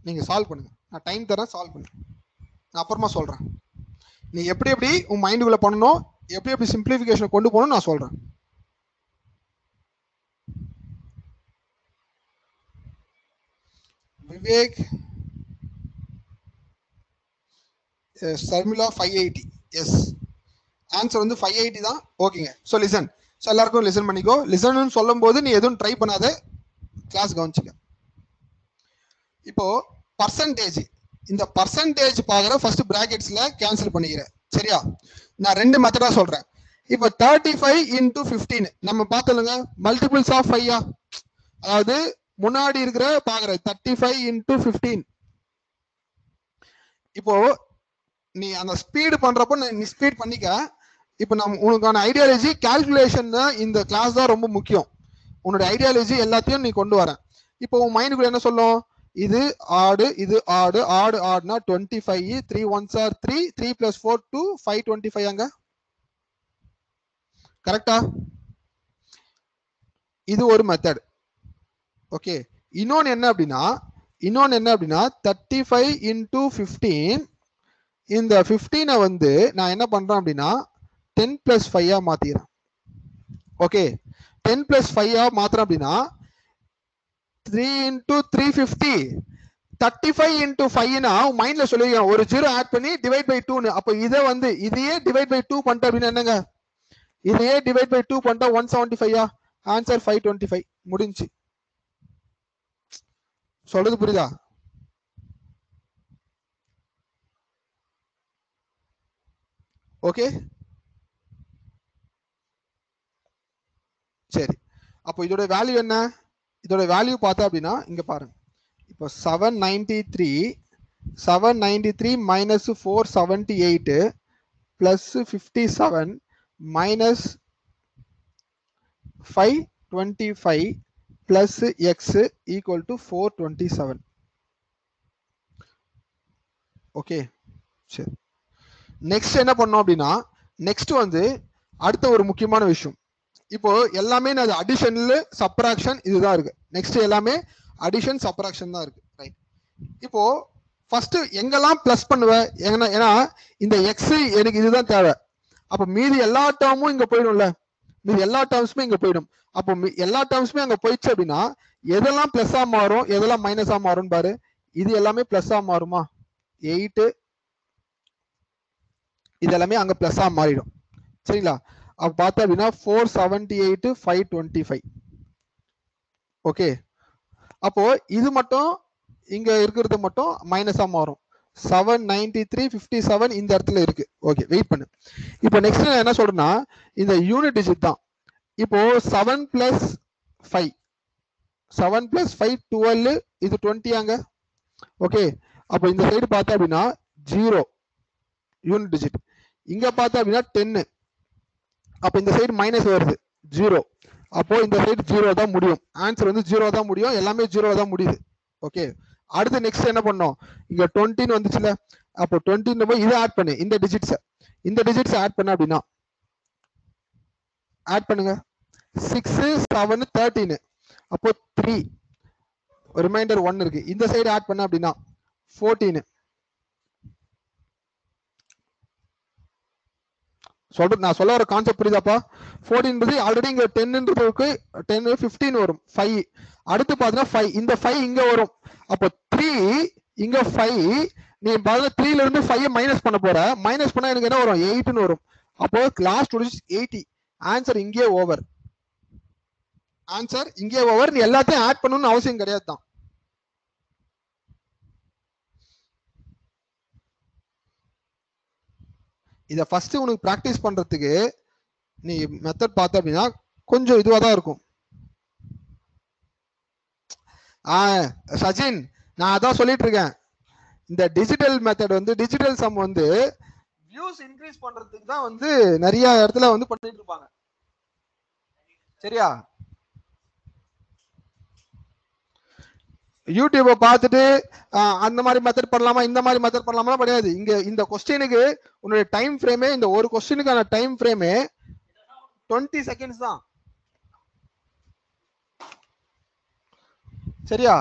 நீங்க சால்வ் பண்ணுங்க. நான் டைம் தரேன், சால்வ் பண்ணுங்க. நான் அப்புறமா சொல்றேன் நீ எப்படி எப்படி உன் மைண்டுக்குள்ள பண்ணணும், எப்படி எப்படி சிம்பிளிஃபிகேஷன் கொண்டு போகணும் நான் சொல்றேன். Vivek, Sarmila 580, S. ஆன்சர் வந்து 580 தான். ஓகேங்க. So listen. ஸோ எல்லாருக்கும் லிசன் பண்ணிக்கோ. லிசன் சொல்லும் போது நீ எதுவும் ட்ரை பண்ணாத, கிளாஸ் கவனிச்சுக்க. இப்போ பர்சன்டேஜ், இந்த பர்சன்டேஜ் பார்க்குற ஃபர்ஸ்ட் பிராக்கெட்ஸ்ல கேன்சல் பண்ணிக்கிறேன். சரியா? நான் ரெண்டு மெத்தடா சொல்றேன். இப்போ 35 இன்டூ 15 நம்ம பார்த்தோங்க, மல்டிபிள்ஸ் ஆஃப் 5. அதாவது முன்னாடி இருக்கிற பாக்குற 35 இன்டூ 15. இப்போ நீ அந்த ஸ்பீடு பண்றப்போ நீ ஸ்பீட் பண்ணிக்க. இப்போ நம்ம உனக்கான ஐடியாலஜி கால்குலேஷன் இந்த கிளாஸ் தான் ரொம்ப முக்கியம். உன்னோட ஐடியாலஜி எல்லாத்தையும் நீ கொண்டு வர. இப்போ உன் மைண்டுக்குள்ள என்ன சொல்லும், இது ஆடு, இது ஆடு, ஆடு ஆடுனா 25, 3 1s are 3, 3 + 4 2, 525 அங்க கரெக்டா? இது ஒரு மெத்தட். ஓகே. இன்னொன்னு என்ன அப்படின்னா 35 இன்டூ 15. இந்த 15 வந்து நான் என்ன பண்றேன் அப்படின்னா 10 + 5 மாத்திக்கிறேன். ஓகே. 10 + 5 மாத்திரம் அப்படின்னா 3 இன்டூ 350. 35 இன்டூ 5னா மைண்ட்ல சொல்லுவீங்க, ஒரு 0 ஆட் பண்ணி டிவைட் பை 2ன்னு. அப்போ இதை வந்து இதையே டிவைட் பை 2 பண்ணிட்டேன் அப்படின்னா என்னங்க, இதையே டிவைட் பை 2 பண்ணிட்டா 175. ஆன்சர் 525. முடிஞ்சு. சொல்றது புரியுதா? ஓகே. சரி. அப்போ இதோட வேல்யூ என்ன? இதோட வேல்யூ பார்த்தா அப்படின்னா இங்க பாருங்க. இப்போ 793 minus 478 plus 57 minus 525 plus X equal to 427. Okay. சரி. நெக்ஸ்ட் என்ன பண்ணோம் அப்படின்னா, நெக்ஸ்ட் வந்து அடுத்த ஒரு முக்கியமான விஷயம். இப்போ எல்லாமே நான் அடிஷன்ல சப்ராக்ஷன் இதுதான் இருக்கு. நெக்ஸ்ட் எல்லாமே அடிஷன் சப்ராக்ஷன் தான் இருக்கு. ரைட். இப்போ ஃபர்ஸ்ட் எங்கெல்லாம் பிளஸ் பண்ணுவேன், ஏன்னா இந்த எக்ஸ் எனக்கு இதுதான் தேவை. அப்ப மீதி எல்லா டேர்மும் இங்க போயிடும்ல, மீதி எல்லா டேர்ம்ஸுமே இங்க போயிடும். அப்போ எல்லா டேர்ம்ஸுமே அங்க போயிடுச்சு அப்படின்னா எதெல்லாம் பிளஸ்ஸா மாறும், எதெல்லாம் மைனஸா மாறும் பாரு. இது எல்லாமே பிளஸ்ஸா மாறுமா? 8 இது எல்லாமே அங்க பிளஸ்ஸா மாறிடும். சரிங்களா? அப்ப பார்த்தா அப்படின்னா 478 525. ஓகே. அப்போ இது மட்டும் இங்க இருக்கிறது மட்டும் மைனஸா மாறும். 793 57 இந்த இடத்துல இருக்கு. ஓகே, வெயிட் பண்ணு. இப்போ நெக்ஸ்ட் நான் என்ன சொல்றேன்னா, இந்த யூனிட் டிஜிட் தான். இப்போ 7 + 5 12 இது 20 ஆங்க. ஓகே. அப்போ இந்த சைடு பார்த்தா அப்படின்னா 0 யூனிட் டிஜிட். இங்க பார்த்தா அப்படின்னா 10. அப்போ இந்த சைடு மைனஸ் வருது 0. அப்போ இந்த சைடு 0 தான் முடியும். ஆன்சர் வந்து 0 தான் முடியும். எல்லாமே 0 தான் முடியுது. ஓகே. அடுத்து நெக்ஸ்ட் என்ன பண்ணோம், இங்க 20 வந்துச்சுல. அப்போ 20 போய் இதை ஆட் பண்ணு, இந்த டிஜிட்ஸ் ஆட் பண்ண அப்படின்னா ஆட் பண்ணுங்க. 6 7 13. அப்போ 3 ரிமைண்டர் 1 இருக்கு. இந்த சைடு ஆட் பண்ண அப்படின்னா 14. நான் சொல்ல வர கான்செப்ட் புரியுதாப்பா? 14 ஆல்ரெடி இங்க 10ன்றதுக்கு 10 15 வரும் 5. அடுத்து பாத்தீங்கன்னா 5, இந்த 5 இங்க வரும். அப்போ 3 இங்க 5. நீ பாத்தீங்கன்னா 3ல இருந்து 5 மைனஸ் பண்ண போற. மைனஸ் பண்ணா எனக்கு என்ன வரும், 8ன்னு வரும். அப்போ லாஸ்ட் 80. ஆன்சர் இங்கே ஓவர். ஆன்சர் இங்கே ஓவர். நீ எல்லாத்தையும் ஆட் பண்ணணும்னு அவசியம் கிடையாது தான். இதை ஃபர்ஸ்ட் உனக்கு பிராக்டிஸ் பண்றதுக்கு நீ மெத்தட் பார்த்த அப்படின்னா கொஞ்சம் இதுவா தான் இருக்கும். சச்சின், நான் அதான் சொல்லிட்டு இருக்கேன். இந்த டிஜிட்டல் மெத்தட் வந்து டிஜிட்டல் சம் வந்து வியூஸ் இன்க்ரீஸ் பண்றதுக்கு தான் வந்து நிறைய இடத்துல வந்து பண்ணிட்டு இருப்பாங்க. சரியா? யூடியூபை பார்த்துட்டு அந்த மாதிரி மெத்தட் பண்ணலாமா, இந்த மாதிரி மெத்தட் பண்ணலாமா கிடையாது. இங்க இந்த கொஸ்டினுக்கு உன்னுடைய டைம் ஃப்ரேமே, இந்த ஒரு கொஸ்டினுக்கான டைம் ஃப்ரேமே 20 செகண்ட்ஸ் தான். சரியா?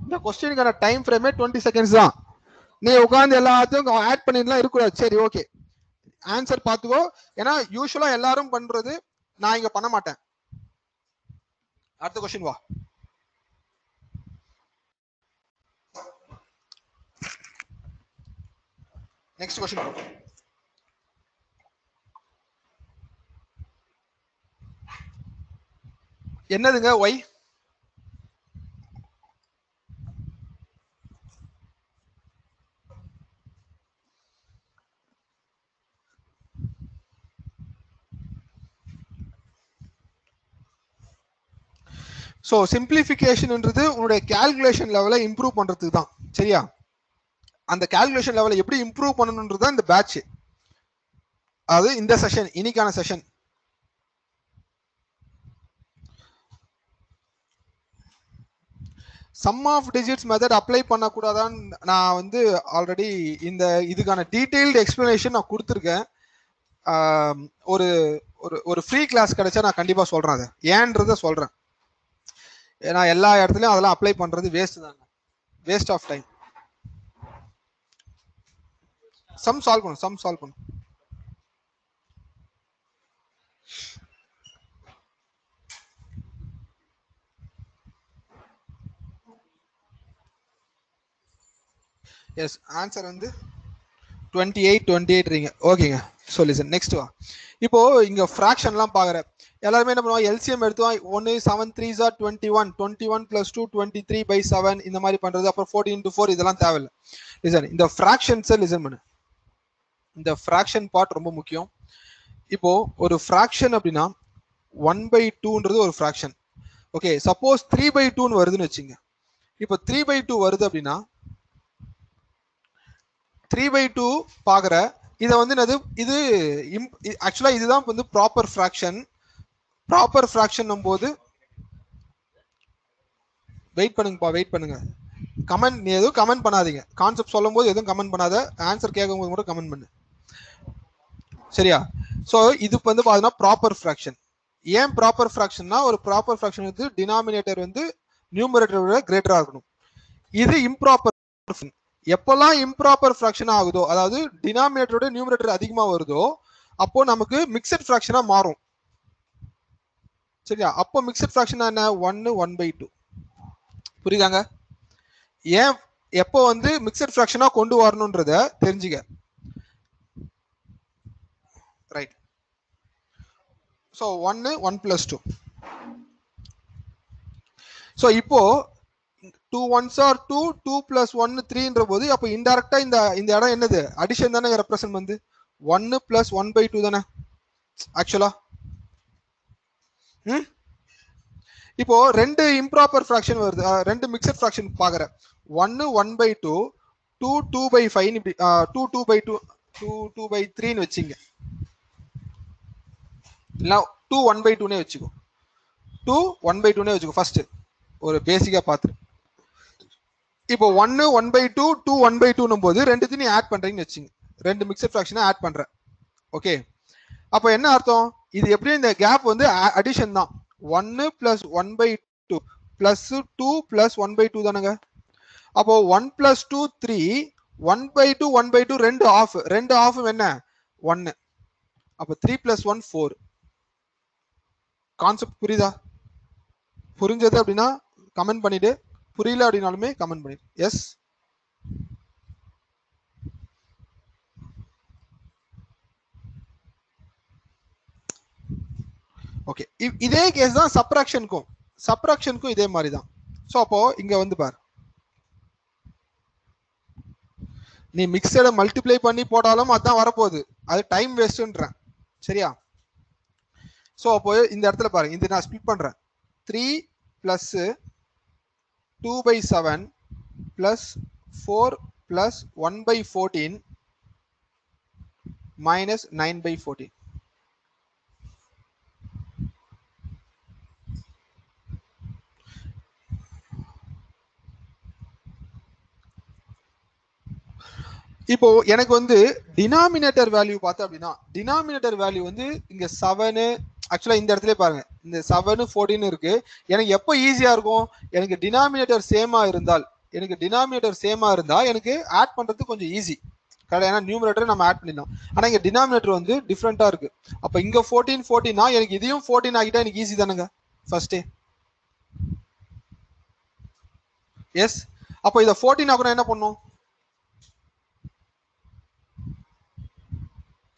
இந்த கொஸ்டினுக்கான டைம் ஃப்ரேமே 20 செகண்ட்ஸ் தான். நீ உட்காந்து எல்லாத்தையும் ஆட் பண்ணிட்டுலாம் இருக்கக்கூடாது. சரி, ஓகே. ஆன்சர் பார்த்துக்கோ. ஏன்னா யூஸ்வலா எல்லாரும் பண்றது நான் இங்க பண்ண மாட்டேன். அடுத்த கொஸ்டின் வா. Next question. என்னதுங்க ஒய்? ஸோ சிம்பிளிஃபிகேஷன்ன்றது உங்களுடைய கால்குலேஷன் லெவலை இம்ப்ரூவ் பண்றதுக்கு தான். சரியா? அந்த கால்குலேஷன் லெவலை எப்படி இம்ப்ரூவ் பண்ணணும்ன்றது தான் இந்த பேட்ச். அது இந்த செஷன், இன்னைக்கான session. Sum of digits method apply பண்ணக்கூடாதான்னு நான் வந்து ஆல்ரெடி இந்த இதுக்கான டீடைல்டு எக்ஸ்பிளனேஷன் நான் கொடுத்துருக்கேன். ஒரு ஒரு ஒரு ஃப்ரீ கிளாஸ் கிடைச்சா நான் கண்டிப்பா சொல்றேன். அதை ஏன்றத சொல்றேன். ஏன்னா எல்லா இடத்துலயும் அதெல்லாம் அப்ளை பண்றது வேஸ்ட் தாங்க, waste of time. Sum solve பண்ணும். எஸ், ஆன்சர் வந்து 28 ரீங்க. ஓகேங்க. ஸோ லிசன், நெக்ஸ்ட் வா. இப்போ இங்க ஃப்ராக்ஷன்லாம் பாக்குற எல்லாருமே என்ன பண்ணுவாங்க, எல்சிஎம் எடுத்துவாங்க. 1 7 3s are 21, 21 plus 2 23/7 இந்த மாதிரி பண்றது. அப்புறம் 14 into 4 இதெல்லாம் தேவையில்லை. லிசன், இந்த ஃப்ராக்ஷன்ஸை லிசன் பண்ணு. இந்த ஃப்ராக்ஷன் பார்ட் ரொம்ப முக்கியம். இப்போ ஒரு ஃப்ராக்ஷன் அப்படின்னா 1/2ன்றது ஒரு ஃப்ராக்ஷன். ஓகே, சப்போஸ் 3/2 வருதுன்னு வச்சுங்க. இப்போ 3/2 வருது அப்படின்னா 3/2 பாக்குற இதை வந்து என்னது, இது ஆக்சுவலா இதுதான் வந்து ப்ராப்பர் ஃப்ராக்ஷன். ப்ராப்பர் ஃப்ராக்ஷன் போது வெயிட் பண்ணுங்க. கமெண்ட், நீ எதுவும் கமெண்ட் பண்ணாதீங்க. கான்செப்ட் சொல்லும் போது எதுவும் கமெண்ட் பண்ணாத. ஆன்சர் கேட்கும் போது மட்டும் கமெண்ட் பண்ணு. சரியா? ஸோ இது வந்து பார்த்தீங்கன்னா ப்ராப்பர் ஃப்ராக்ஷன். ஏன் ப்ராப்பர் ஃப்ராக்ஷன்னா, ஒரு ப்ராப்பர் ஃப்ராக்ஷன் வந்து டினாமினேட்டர் வந்து நியூமரேட்டரை விட கிரேட்டரா இருக்கணும். இது இம்ப்ராப்பர். எப்பெல்லாம் இம்ப்ராப்பர் ஃப்ராக்ஷன் ஆகுதோ, அதாவது டினாமினேட்டரோட நியூமரேட்டர் அதிகமா வருதோ, அப்போ நமக்கு மிக்சட் ஃப்ராக்ஷனா மாறும். சரியா? அப்போ மிக்சட் ஃப்ராக்ஷன் என்ன? 1 1/2. புரியுதாங்க? ஏன் எப்போ வந்து மிக்சட் ஃப்ராக்ஷனா கொண்டு வரணும்ன்றத தெரிஞ்சுக்க. ரைட். ஸோ 1 1 + 2. ஸோ இப்போ 2 1s are 2, 2 + 1 3ன்ற போது அப்போ இன்டைரக்டா இந்த இடம் என்னது? அடிஷன் தானே ரெப்ரசன்ட் வந்து 1 + 1/2 தானே ஆக்சுவலா. இப்போ ரெண்டு இம்ப்ராப்பர் ஃப்ராக்ஷன் வருது, ரெண்டு மிக்சட் ஃப்ராக்ஷன் பாக்குற. 1 1/2, 2 2/5, 2 2/2, 2 2/3ன்னு வச்சுங்க. இல்ல 2 1/2னே வச்சுக்கோ. 2 1/2னே வச்சுக்கோ. ஃபர்ஸ்ட் ஒரு பேசிக்கா பாத்து. இப்போ 1 1/2, 2 1/2ன்னும் போது ரெண்டுத்தையும் நீ ஆட் பண்றீங்கன்னு வச்சுங்க. ரெண்டு மிக்சட் ஃப்ராக்ஷனை ஆட் பண்ற. ஓகே, அப்போ என்ன அர்த்தம்? இது எப்படியும் இந்த கேப் வந்து அடிஷன் தான். 1 + 1/2 + 2 + 1/2 தானுங்க. அப்போ 1 + 2 3, 1/2 1/2 ரெண்டு ஆஃப். ரெண்டு ஆஃப் என்ன? 1. அப்போ 3 + 1 4. கான்செப்ட் புரியுதா? புரிஞ்சது அப்படின்னா கமெண்ட் பண்ணிட்டு, புரியல அப்படின்னாலுமே கமெண்ட் பண்ணிட்டு. S, okay. இதே கேஸ் தான் சப்ராக்ஷனுக்கும் இதே மாதிரி தான். ஸோ அப்போ இங்க வந்து பாரு, நீ மிக்சரை மல்டிப்ளை பண்ணி போட்டாலும் அதான் வரப்போகுது. அது டைம் வேஸ்ட்ன்றேன். சரியா? ஸோ அப்போ இந்த இடத்துல பாருங்க, இது நான் ஸ்பிளிட் பண்றேன். 3 + 2/7 + 4 + 1/14 - 9/14. இப்போ எனக்கு வந்து டினாமினேட்டர் வேல்யூ பார்த்தா அப்படின்னா, டினாமினேட்டர் வேல்யூ வந்து இங்க 7. ஆக்சுவலா இந்த இடத்துல பாருங்க, இந்த 7 14 இருக்கு. எனக்கு எப்போ ஈஸியா இருக்கும்? எனக்கு டினாமினேட்டர் சேமா இருந்தால், எனக்கு ஆட் பண்றது கொஞ்சம் ஈஸி. கரெக்ட்? ஏன்னா நியூமரேட்டர் நம்ம ஆட் பண்ணிடலாம். ஆனா இங்க டினாமினேட்டர் வந்து டிஃப்ரெண்டா இருக்கு. அப்ப இங்க 14 14னா எனக்கு இதையும் 14 ஆகிட்டா எனக்கு ஈஸி தானுங்க ஃபர்ஸ்டே. எஸ். அப்போ இதை 14 ஆகணும் என்ன பண்ணும்?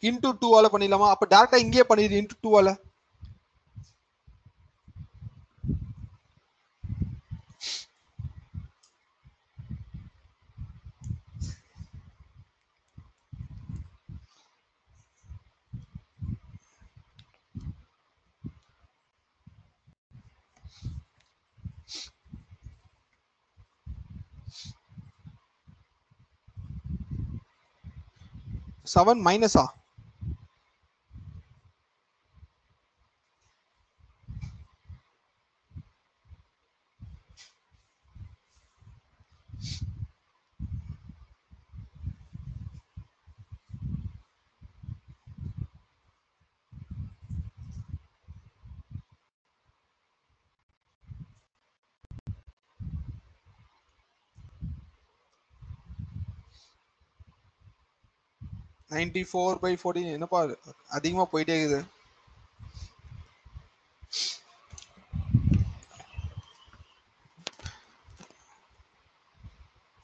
இன்டூ 2ஆல பண்ணிடலாமா? அப்ப டேரக்டா இங்கே பண்ணிடு இன்டூ 2ஆல. செவன் மைனஸா? நைன்டி ஃபோர் பை 14 என்னப்பா அதிகமா போயிட்டே இருக்குது.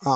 ஆ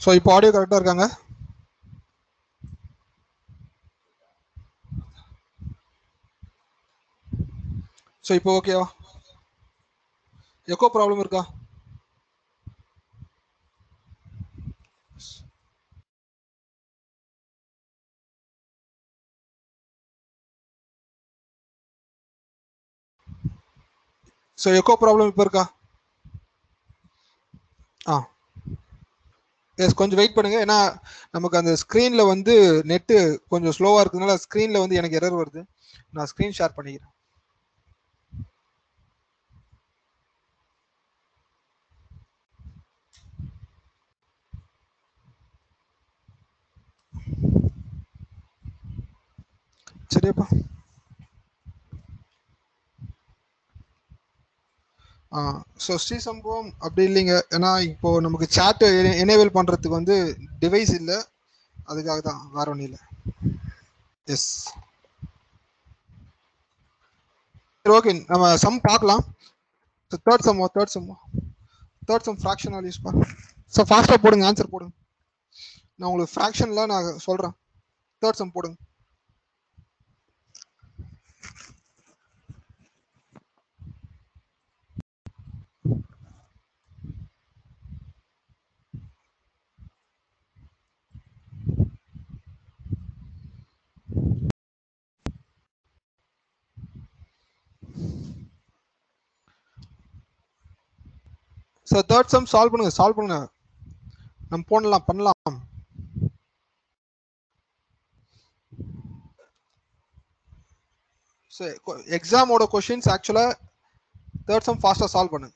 ஸோ இப்போ ஆடியோ கரெக்டாக இருக்காங்க? ஸோ இப்போ ஓகேவா? எக்கோ ப்ராப்ளம் இருக்கா? ஸோ எக்கோ ப்ராப்ளம் இப்போ இருக்கா? ஆ எஸ், கொஞ்சம் வெயிட் பண்ணுங்க. ஏன்னா நமக்கு அந்த ஸ்க்ரீன்ல வந்து நெட்டு கொஞ்சம் ஸ்லோவா இருக்கிறதுனால ஸ்க்ரீன்ல வந்து எனக்கு எரர் வருது. நான் ஸ்க்ரீன் ஷேர் பண்ணிக்கிறேன். சரியாப்பா? ஸோ ஸ்ரீ சம்பவம் அப்படி இல்லைங்க. ஏன்னா இப்போ நமக்கு சேட் எனேபிள் பண்றதுக்கு வந்து டிவைஸ் இல்லை, அதுக்காக தான், வேற ஒன்றும் இல்லை. எஸ், சரி ஓகே, நம்ம சம் பார்க்கலாம். So third sum fractional use பண்ண. ஸோ ஃபாஸ்ட்டாக போடுங்க, ஆன்சர் போடுங்க. நான் உங்களுக்கு ஃப்ராக்ஷனில் நான் சொல்கிறேன். தேர்ட் சம் போடுங்க. ஸோ தேர்ட் சம் சால்வ் பண்ணுங்க. நம்ம பண்ணலாம். ஸோ எக்ஸாமோட கொஷின்ஸ் ஆக்சுவலாக தேர்ட் சம் ஃபாஸ்ட்டாக சால்வ் பண்ணுங்க.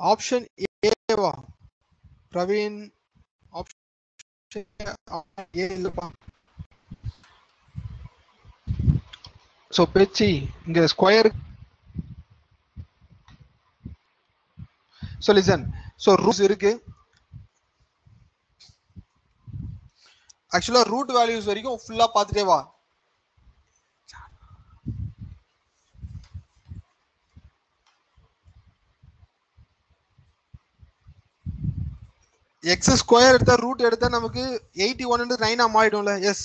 Option Eva Praveen? Option A இல்லைப்பா. ஸோ பேச்சு இங்கே square. So listen, so roots இருக்கு. ஆக்சுவலாக ரூட் வேல்யூஸ் வரைக்கும் ஃபுல்லாக பார்த்துட்டே வா. எக்ஸ் ஸ்கொயர் எடுத்தா ரூட் எடுத்தா நமக்கு 81 9 மாறிடும்ல. எஸ்,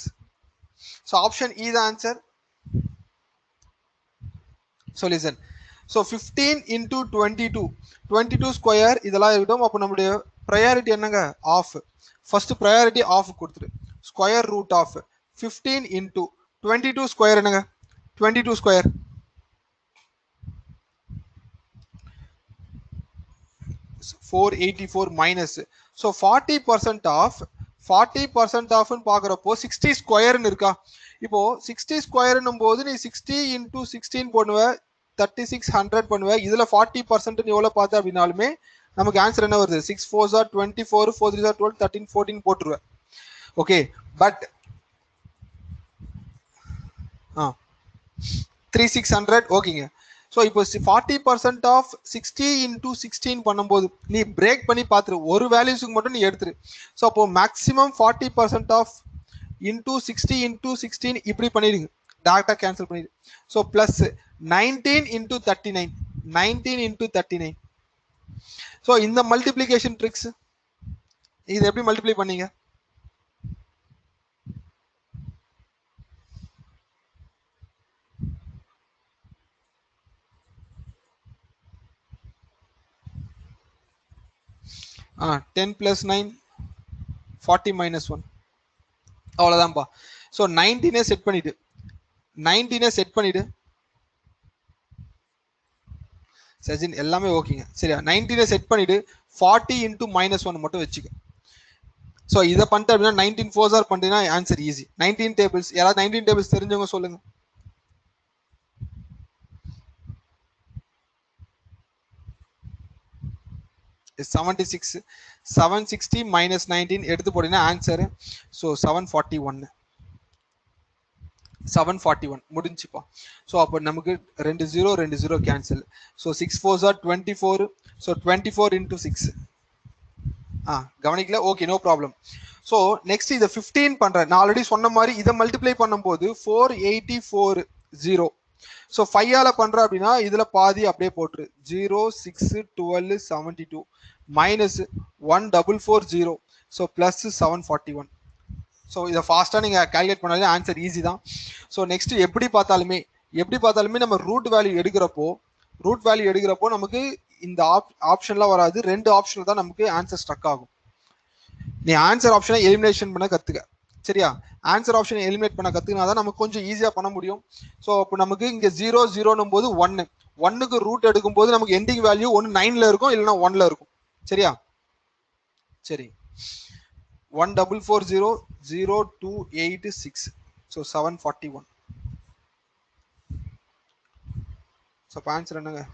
ஸோ ஆப்ஷன் இ தான் answer. So listen, so 15 into 22 square இதெல்லாம் இருக்கட்டும். அப்போ நம்மளுடைய ப்ரையாரிட்டி என்னங்க? ஆஃப். ஃபர்ஸ்ட் ப்ரையாரிட்டி ஆஃப் கொடுத்துரு. Square root of 15 into 22 square என்னங்க? 22 ஸ்கொயர் 484 மைனஸ். ஸோ 40% ஆஃப் 40% ஆஃப்னு பார்க்குறப்போ 60 ஸ்கொயர்னு இருக்கா? இப்போ 60 ஸ்கொயர்னும் போது நீ 60 இன்டூ 16 பண்ணுவ, 3600 பண்ணுவ. இதுல 40% எவ்வளவு பார்த்த அப்படின்னாலுமே நமக்கு ஆன்சர் என்ன வருது? 6 4 ஆர் 24, 4 3 ஆர் 12, 13 14 போட்டுருவேன். ஓகே, பட் 3600 ஓகேங்க. ஸோ இப்போ 40% ஆஃப் 60 இன்டூ 16 பண்ணும்போது நீ பிரேக் பண்ணி பார்த்துரு, ஒரு வேல்யூஸுக்கு மட்டும் நீ எடுத்துரு. ஸோ அப்போ மேக்ஸிமம் 40% ஆஃப் இன்டூ 60 இன்டூ 16 இப்படி பண்ணிடுங்க, டேரக்டா கேன்சல் பண்ணிடு. So plus 19 into 39, 19 into 39. So இந்த மல்டிப்ளிகேஷன் ட்ரிக்ஸ் இது எப்படி மல்டிப்ளை பண்ணீங்க? ஆ 10 plus 9 40 minus 1 அவ்வளவுதான்ப்பா. ஸோ 19 செட் பண்ணிட்டு 19 செட் பண்ணிட்டு சஜின் எல்லாமே ஓகேங்க சரியா. 19 செட் பண்ணிட்டு 40 இன்டூ -1 மட்டும் வச்சுக்க. ஸோ இதை பண்ணிட்டு அப்படின்னா 19 4s ஆர் பண்ணிட்டீங்கன்னா ஆன்சர் ஈஸி. 19 டேபிள்ஸ் யாராவது 19 டேபிள்ஸ் தெரிஞ்சவங்க சொல்லுங்க. is 76. 760 minus 19 எடுத்து போட்டீங்கன்னா ஆன்சர். ஸோ 741 முடிஞ்சுப்பா. ஸோ அப்போ நமக்கு 2 0 cancel. So 6 4s are 24. So 24 into 6 கவனிக்கல, okay no problem. So next இதை 15 பண்றேன். நான் ஆல்ரெடி சொன்ன மாதிரி இதை மல்டிப்ளை பண்ணும்போது 484 0. ஸோ 5ஆல பண்ற அப்படின்னா இதுல பாதி அப்படியே போட்டுரு. 0 6 12 72 minus 1440. So plus 741. ஸோ இதை ஃபாஸ்டா நீங்க கால்குலேட் பண்ணாலே ஆன்சர் ஈஸி தான். ஸோ நெக்ஸ்ட் எப்படி பார்த்தாலுமே நம்ம ரூட் வேல்யூ எடுக்கிறப்போ நமக்கு இந்த ஆப்ஷன்லாம் வராது. 2 ஆப்ஷன்ல தான் நமக்கு ஆன்சர் ஸ்ட்ரக் ஆகும். நீ ஆன்சர் ஆப்ஷனை எலிமினேஷன் பண்ண கத்துக்க சரியா. ஆன்சர் ஆப்ஷனை எலிமினேட் பண்ண கத்துக்கினா தான் நமக்கு கொஞ்சம் ஈஸியா பண்ண முடியும். ஸோ இப்போ நமக்கு இங்க 0 0 போது 1க்கு ரூட் எடுக்கும் போது நமக்கு எண்டிங் வேல்யூ ஒன்னு 9ல இருக்கும் இல்லைன்னா 1ல இருக்கும் சரியா. சரி 1440 0286. ஸோ 741. ஸோ இப்போ ஆன்சர் என்னங்க?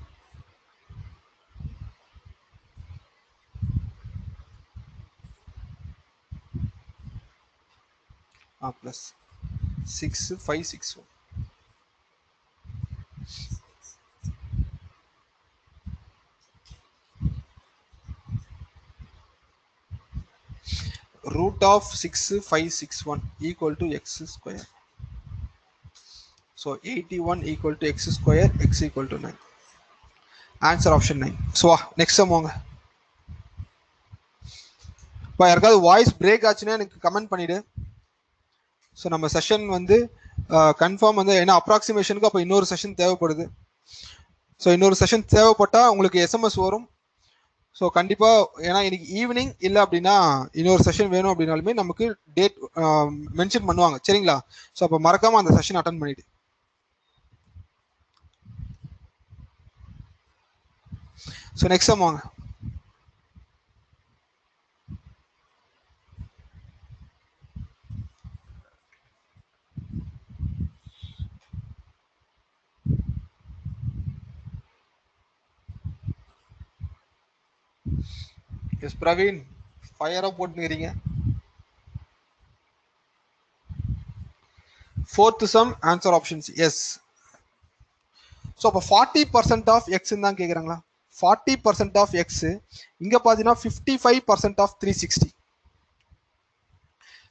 Plus 6561. root of 6561 equal to x square. So 81 equal to x square, x equal to 9. Answer option 9. So next sum வாங்க. இப்போ யாருக்காவது வாய்ஸ் பிரேக் ஆச்சுன்னா எனக்கு கமெண்ட் பண்ணிடு. ஸோ நம்ம செஷன் வந்து கன்ஃபார்ம் வந்து ஏன்னா அப்ராக்சிமேஷனுக்கு அப்போ இன்னொரு செஷன் தேவைப்படுது. ஸோ இன்னொரு செஷன் தேவைப்பட்டால் உங்களுக்கு எஸ்எம்எஸ் வரும். ஸோ கண்டிப்பாக ஏன்னா இன்னைக்கு ஈவினிங் இல்லை அப்படின்னா இன்னொரு செஷன் வேணும் அப்படின்னாலுமே நமக்கு டேட் மென்ஷன் பண்ணுவாங்க சரிங்களா. ஸோ அப்போ மறக்காம அந்த செஷன் அட்டன் பண்ணிடு. ஸோ நெக்ஸ்ட் சம் வாங்க. எஸ் பிரவீன் ஃபயரா போட்டுக்கிறீங்க. 4th sum answer options yes. So அப்போ 40% ஆஃப் எக்ஸ் தான் கேட்குறாங்களா. 40% ஆஃப் எக்ஸ் இங்க பாத்தீங்கன்னா 55% ஆஃப் 360.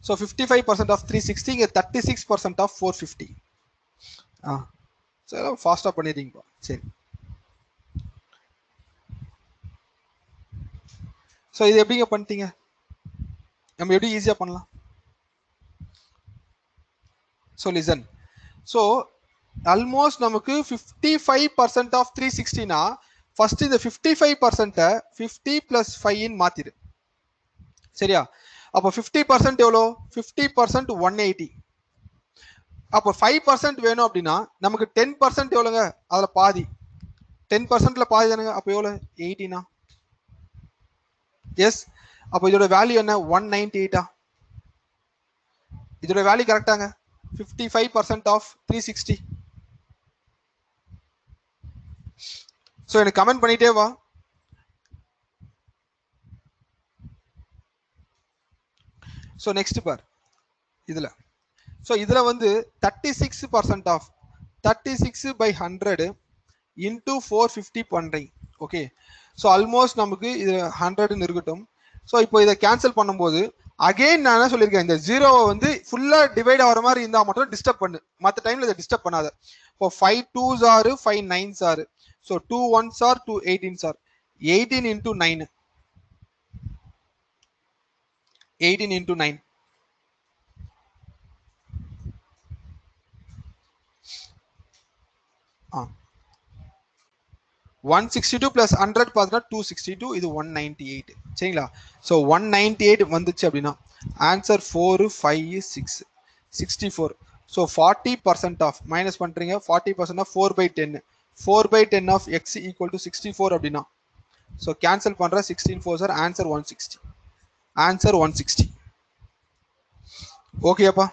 ஸோ 55% ஆஃப் 360 இங்க 36% ஆஃப் 450. சரி ஃபாஸ்டா பண்ணிடுறீங்கப்பா. சரி ஸோ இது எப்படிங்க பண்ணிட்டீங்க? நம்ம எப்படி ஈஸியா பண்ணலாம்? So listen. ஸோ ஆல்மோஸ்ட் நமக்கு 55% ஆஃப் 360னா ஃபர்ஸ்ட் இந்த 55% 50 பிளஸ் 5 மாத்திரு சரியா. அப்போ 50% எவ்வளோ? 50% 180. அப்போ 5% வேணும் அப்படின்னா நமக்கு 10% எவ்வளோங்க? அதுல பாதி 10%ல பாதி தானுங்க. அப்போ எவ்வளோ? 80னா எஸ். அப்போ இதோட வேல்யூ என்ன? 198. இதோட வேல்யூ கரெக்டாங்க. 55% ஆஃப் 360. ஸோ எனக்கு கமெண்ட் பண்ணிட்டே வா. ஸோ நெக்ஸ்ட் பார் இதுல. ஸோ இதுல வந்து 36% ஆஃப் 36/100 இன்டூ 450 பண்றீங்க ஓகே. ஸோ ஆல்மோஸ்ட் நமக்கு இது 100ன்னு இருக்கட்டும். ஸோ இப்போ இதை கேன்சல் பண்ணும்போது அகைன் நான் என்ன சொல்லியிருக்கேன், இந்த ஜீரோவை வந்து ஃபுல்லா டிவைட் ஆகிற மாதிரி இருந்தா மட்டும் டிஸ்டர்ப் பண்ணு, மற்ற டைம்ல இதை டிஸ்டர்ப் பண்ணாத. இப்போ 5 2s are 5 9s are. So 2 1s are 2 18s are. 18 into 9. 18 into 9. ஆ 162 plus 100 பார்த்தா 262. இது 198 சரிங்களா. ஸோ 198 வந்துச்சு அப்படின்னா ஆன்சர் 4 5 6 64. ஸோ 40% ஆஃப் மைனஸ் பண்றீங்க, 40% of 4 by 10, 4 by 10 of X equal to 64 அப்படின்னா ஸோ கேன்சல் பண்ற 16 4 சார் ஆன்சர் 160. ஆன்சர் 160. ஓகேப்பா.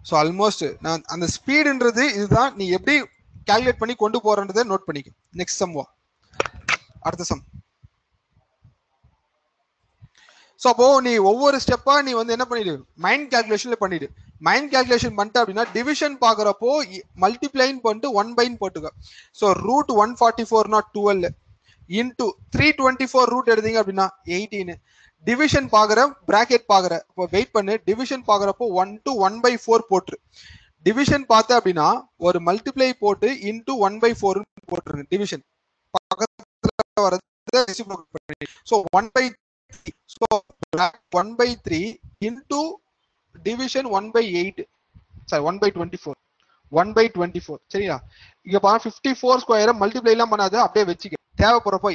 ஸோ ஆல்மோஸ்ட் நான் அந்த ஸ்பீடுன்றது இதுதான், நீ எப்படி கால்குலேட் பண்ணி கொண்டு போறன்றதை நோட் பண்ணிக்க. நெக்ஸ்ட் சம் வா, அடுத்த சம். ஸோ அப்போ நீ ஒவ்வொரு ஸ்டெப்பா நீ வந்து என்ன பண்ணிடு, மைண்ட் கால்குலேஷன்ல பண்ணிடு. மைண்ட் கால்குலேஷன் பண்ணிட்டு அப்படின்னா டிவிஷன் பாக்குறப்போ மல்டிப்ளைன் பண்ணிட்டு 1 பைன்னு போட்டுக்க. So root 144 not 12 into 324 root எடுத்தீங்க அப்படின்னா 18. டிவிஷன் பாக்குற பிராக்கெட் பாக்குற இப்போ வெயிட் பண்ணு, டிவிஷன் பாக்குறப்போ 1 to 1/4 போட்டுரு. டிவிஷன் பார்த்த அப்படின்னா ஒரு மல்டிப்ளை போட்டு இன்டூ 1/4 போட்டுருங்க. டிவிஷன் பக்கத்துல வரது so 1/3. So 1/3 into division 1/8, sorry 1/24, 1/24. சரியா? இங்க பாருங்க 54 ஸ்கொயரை மல்டிப்ளை எல்லாம் பண்ணாத, அப்படியே வச்சுக்க தேவைப்படுறப்போ.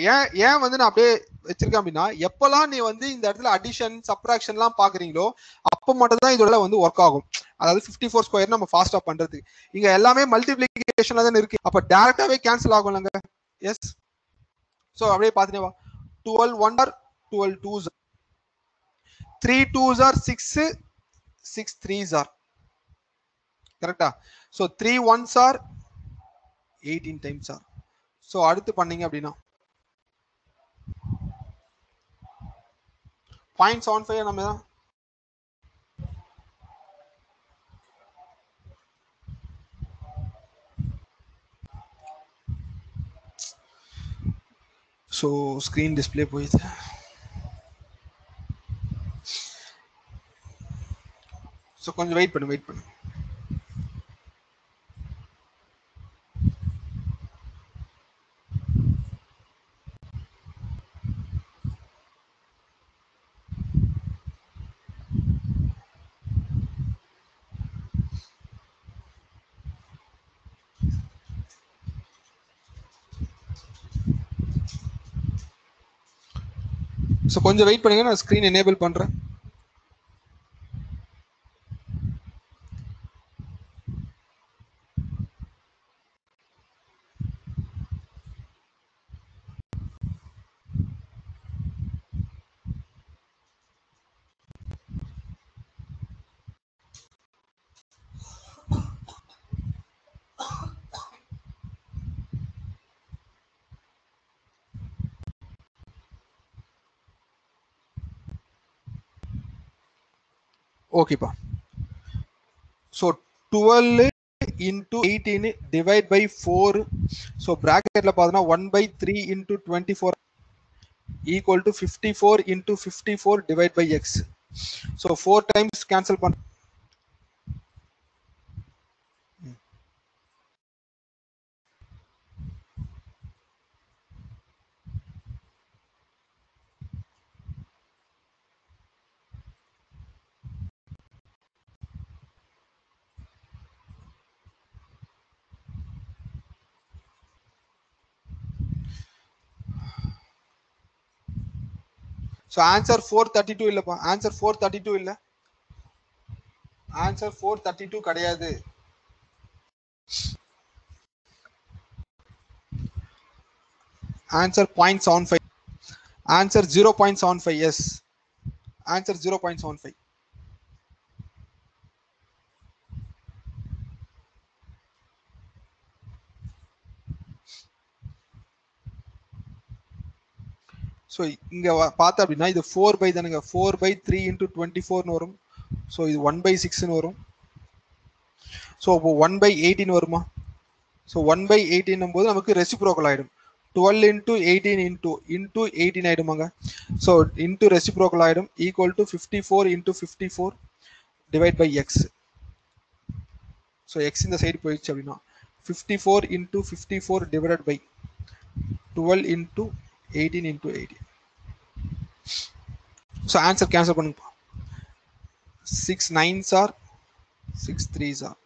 ஏன் வந்து நான் அப்படியே வச்சிருக்கேன் அப்படின்னா எப்பெல்லாம் நீ வந்து இந்த இடத்துல அடிஷன் சப்ராக்ஷன் எல்லாம் பாக்குறீங்களோ அப்ப மட்டும் தான் இதோட வந்து ஒர்க் ஆகும். அதாவது 54 ஸ்கொயர் நம்ம ஃபாஸ்டா பண்றது. இங்க எல்லாமே மல்டிப்ளிகேஷன்ல தான் இருக்கு, அப்ப டைரக்டாவே கேன்சல் ஆகும்லங்க. எஸ். சோ அப்படியே பாத்துட்டே வா. 12 1 R 12 2s, 3 2s are 6, 6 3s are கரெக்டா. So 3 1s are 18 times are. So அடுத்து பண்ணீங்க அப்படின்னா 0.75 நம்ம தான். ஸோ ஸ்க்ரீன் டிஸ்பிளே போயிடுது. ஸோ கொஞ்சம் வெயிட் பண்ணு. ஸோ கொஞ்சம் வெயிட் பண்ணுங்க, நான் ஸ்க்ரீன் எனேபிள் பண்றேன். ஓகேப்பா. So 12 into 18 divide by 4. So பிராக்கெட்ல பார்த்தோம்னா 1/3 into 24 equal to 54 into 54 divide by x. So 4 times cancel பண்ண. ஸோ ஆன்சர் 432 இல்லப்பா, ஆன்சர் 432 இல்ல, ஆன்சர் 432 கிடையாது. Answer 0.75, answer 0.75. Yes, answer 0.75. So இங்க பார்த்தா அப்படின்னா இது 4 தானுங்க, 4/3 into 24 வரும். ஸோ இது 1/6 வரும். ஸோ இப்போ 1/18 வருமா? ஸோ 1/18 போது நமக்கு ரெசிப்ரோக்கல் ஆயிடும். 12 into 18 into 18 ஆயிடுமாங்க. ஸோ இன்டூ ரெசிப்ரோக்கல் ஆயிடும், equal to 54 into 54 divide by x. So x இந்த சைடு போயிடுச்சு அப்படின்னா 54 into 54 divided by 12 into 18 into 18. So answer cancel பண்ணுங்க. 6 9s are 6 3s are.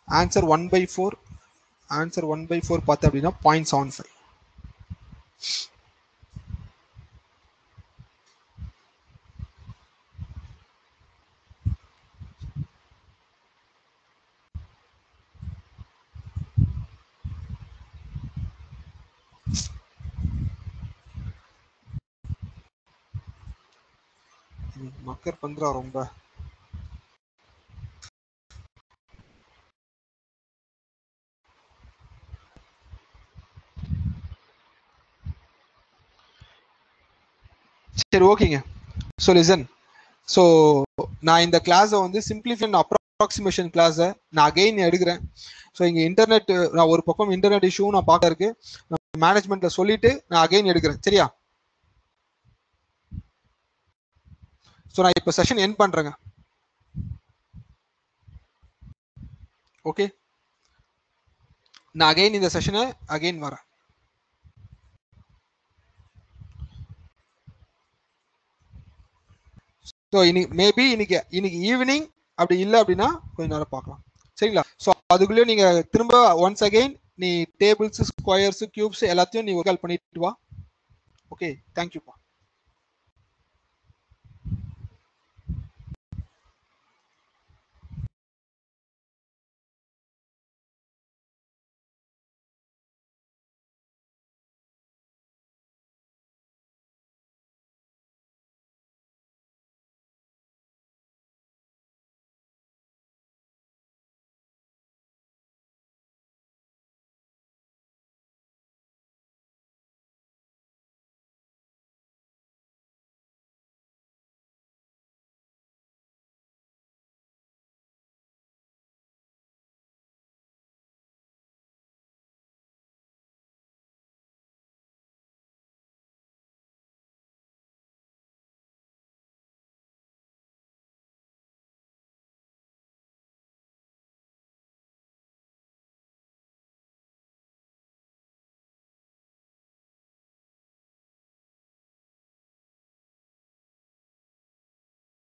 Answer 1/4 answer 1/4 பார்த்து அப்படின்னா 0.75. மக்கர் பண்றா ரொம்ப. சரி ஓகேங்க. ஸோ லிசன், ஸோ நான் இந்த கிளாஸை வந்து சிம்பிளிஃபை அப்ராக்சிமேஷன் கிளாஸை நான் அகைன் எடுக்கிறேன். ஸோ இங்கே இன்டர்நெட், நான் ஒரு பக்கம் இன்டர்நெட் இஷ்யூ நான் பார்க்க இருக்கு, நான் மேனேஜ்மெண்ட்ல சொல்லிட்டு நான் அகைன் எடுக்கிறேன். சரியா? ஸோ நான் இப்போ செஷன் எண்ட் பண்றேங்க. ஓகே, நான் அகைன் இந்த செஷனை அகைன் வரேன். ஸோ மேபி இன்னைக்கு ஈவினிங் அப்படி இல்லை அப்படின்னா கொஞ்ச நேரம் பார்க்கலாம். சரிங்களா? ஸோ அதுக்குள்ளே நீங்க திரும்ப ஒன்ஸ் அகைன் நீ டேபிள்ஸ், ஸ்கொயர்ஸ், கியூப்ஸ் எல்லாத்தையும் நீ ஒர்க் பண்ணிட்டு வா. ஓகே, தேங்க்யூப்பா.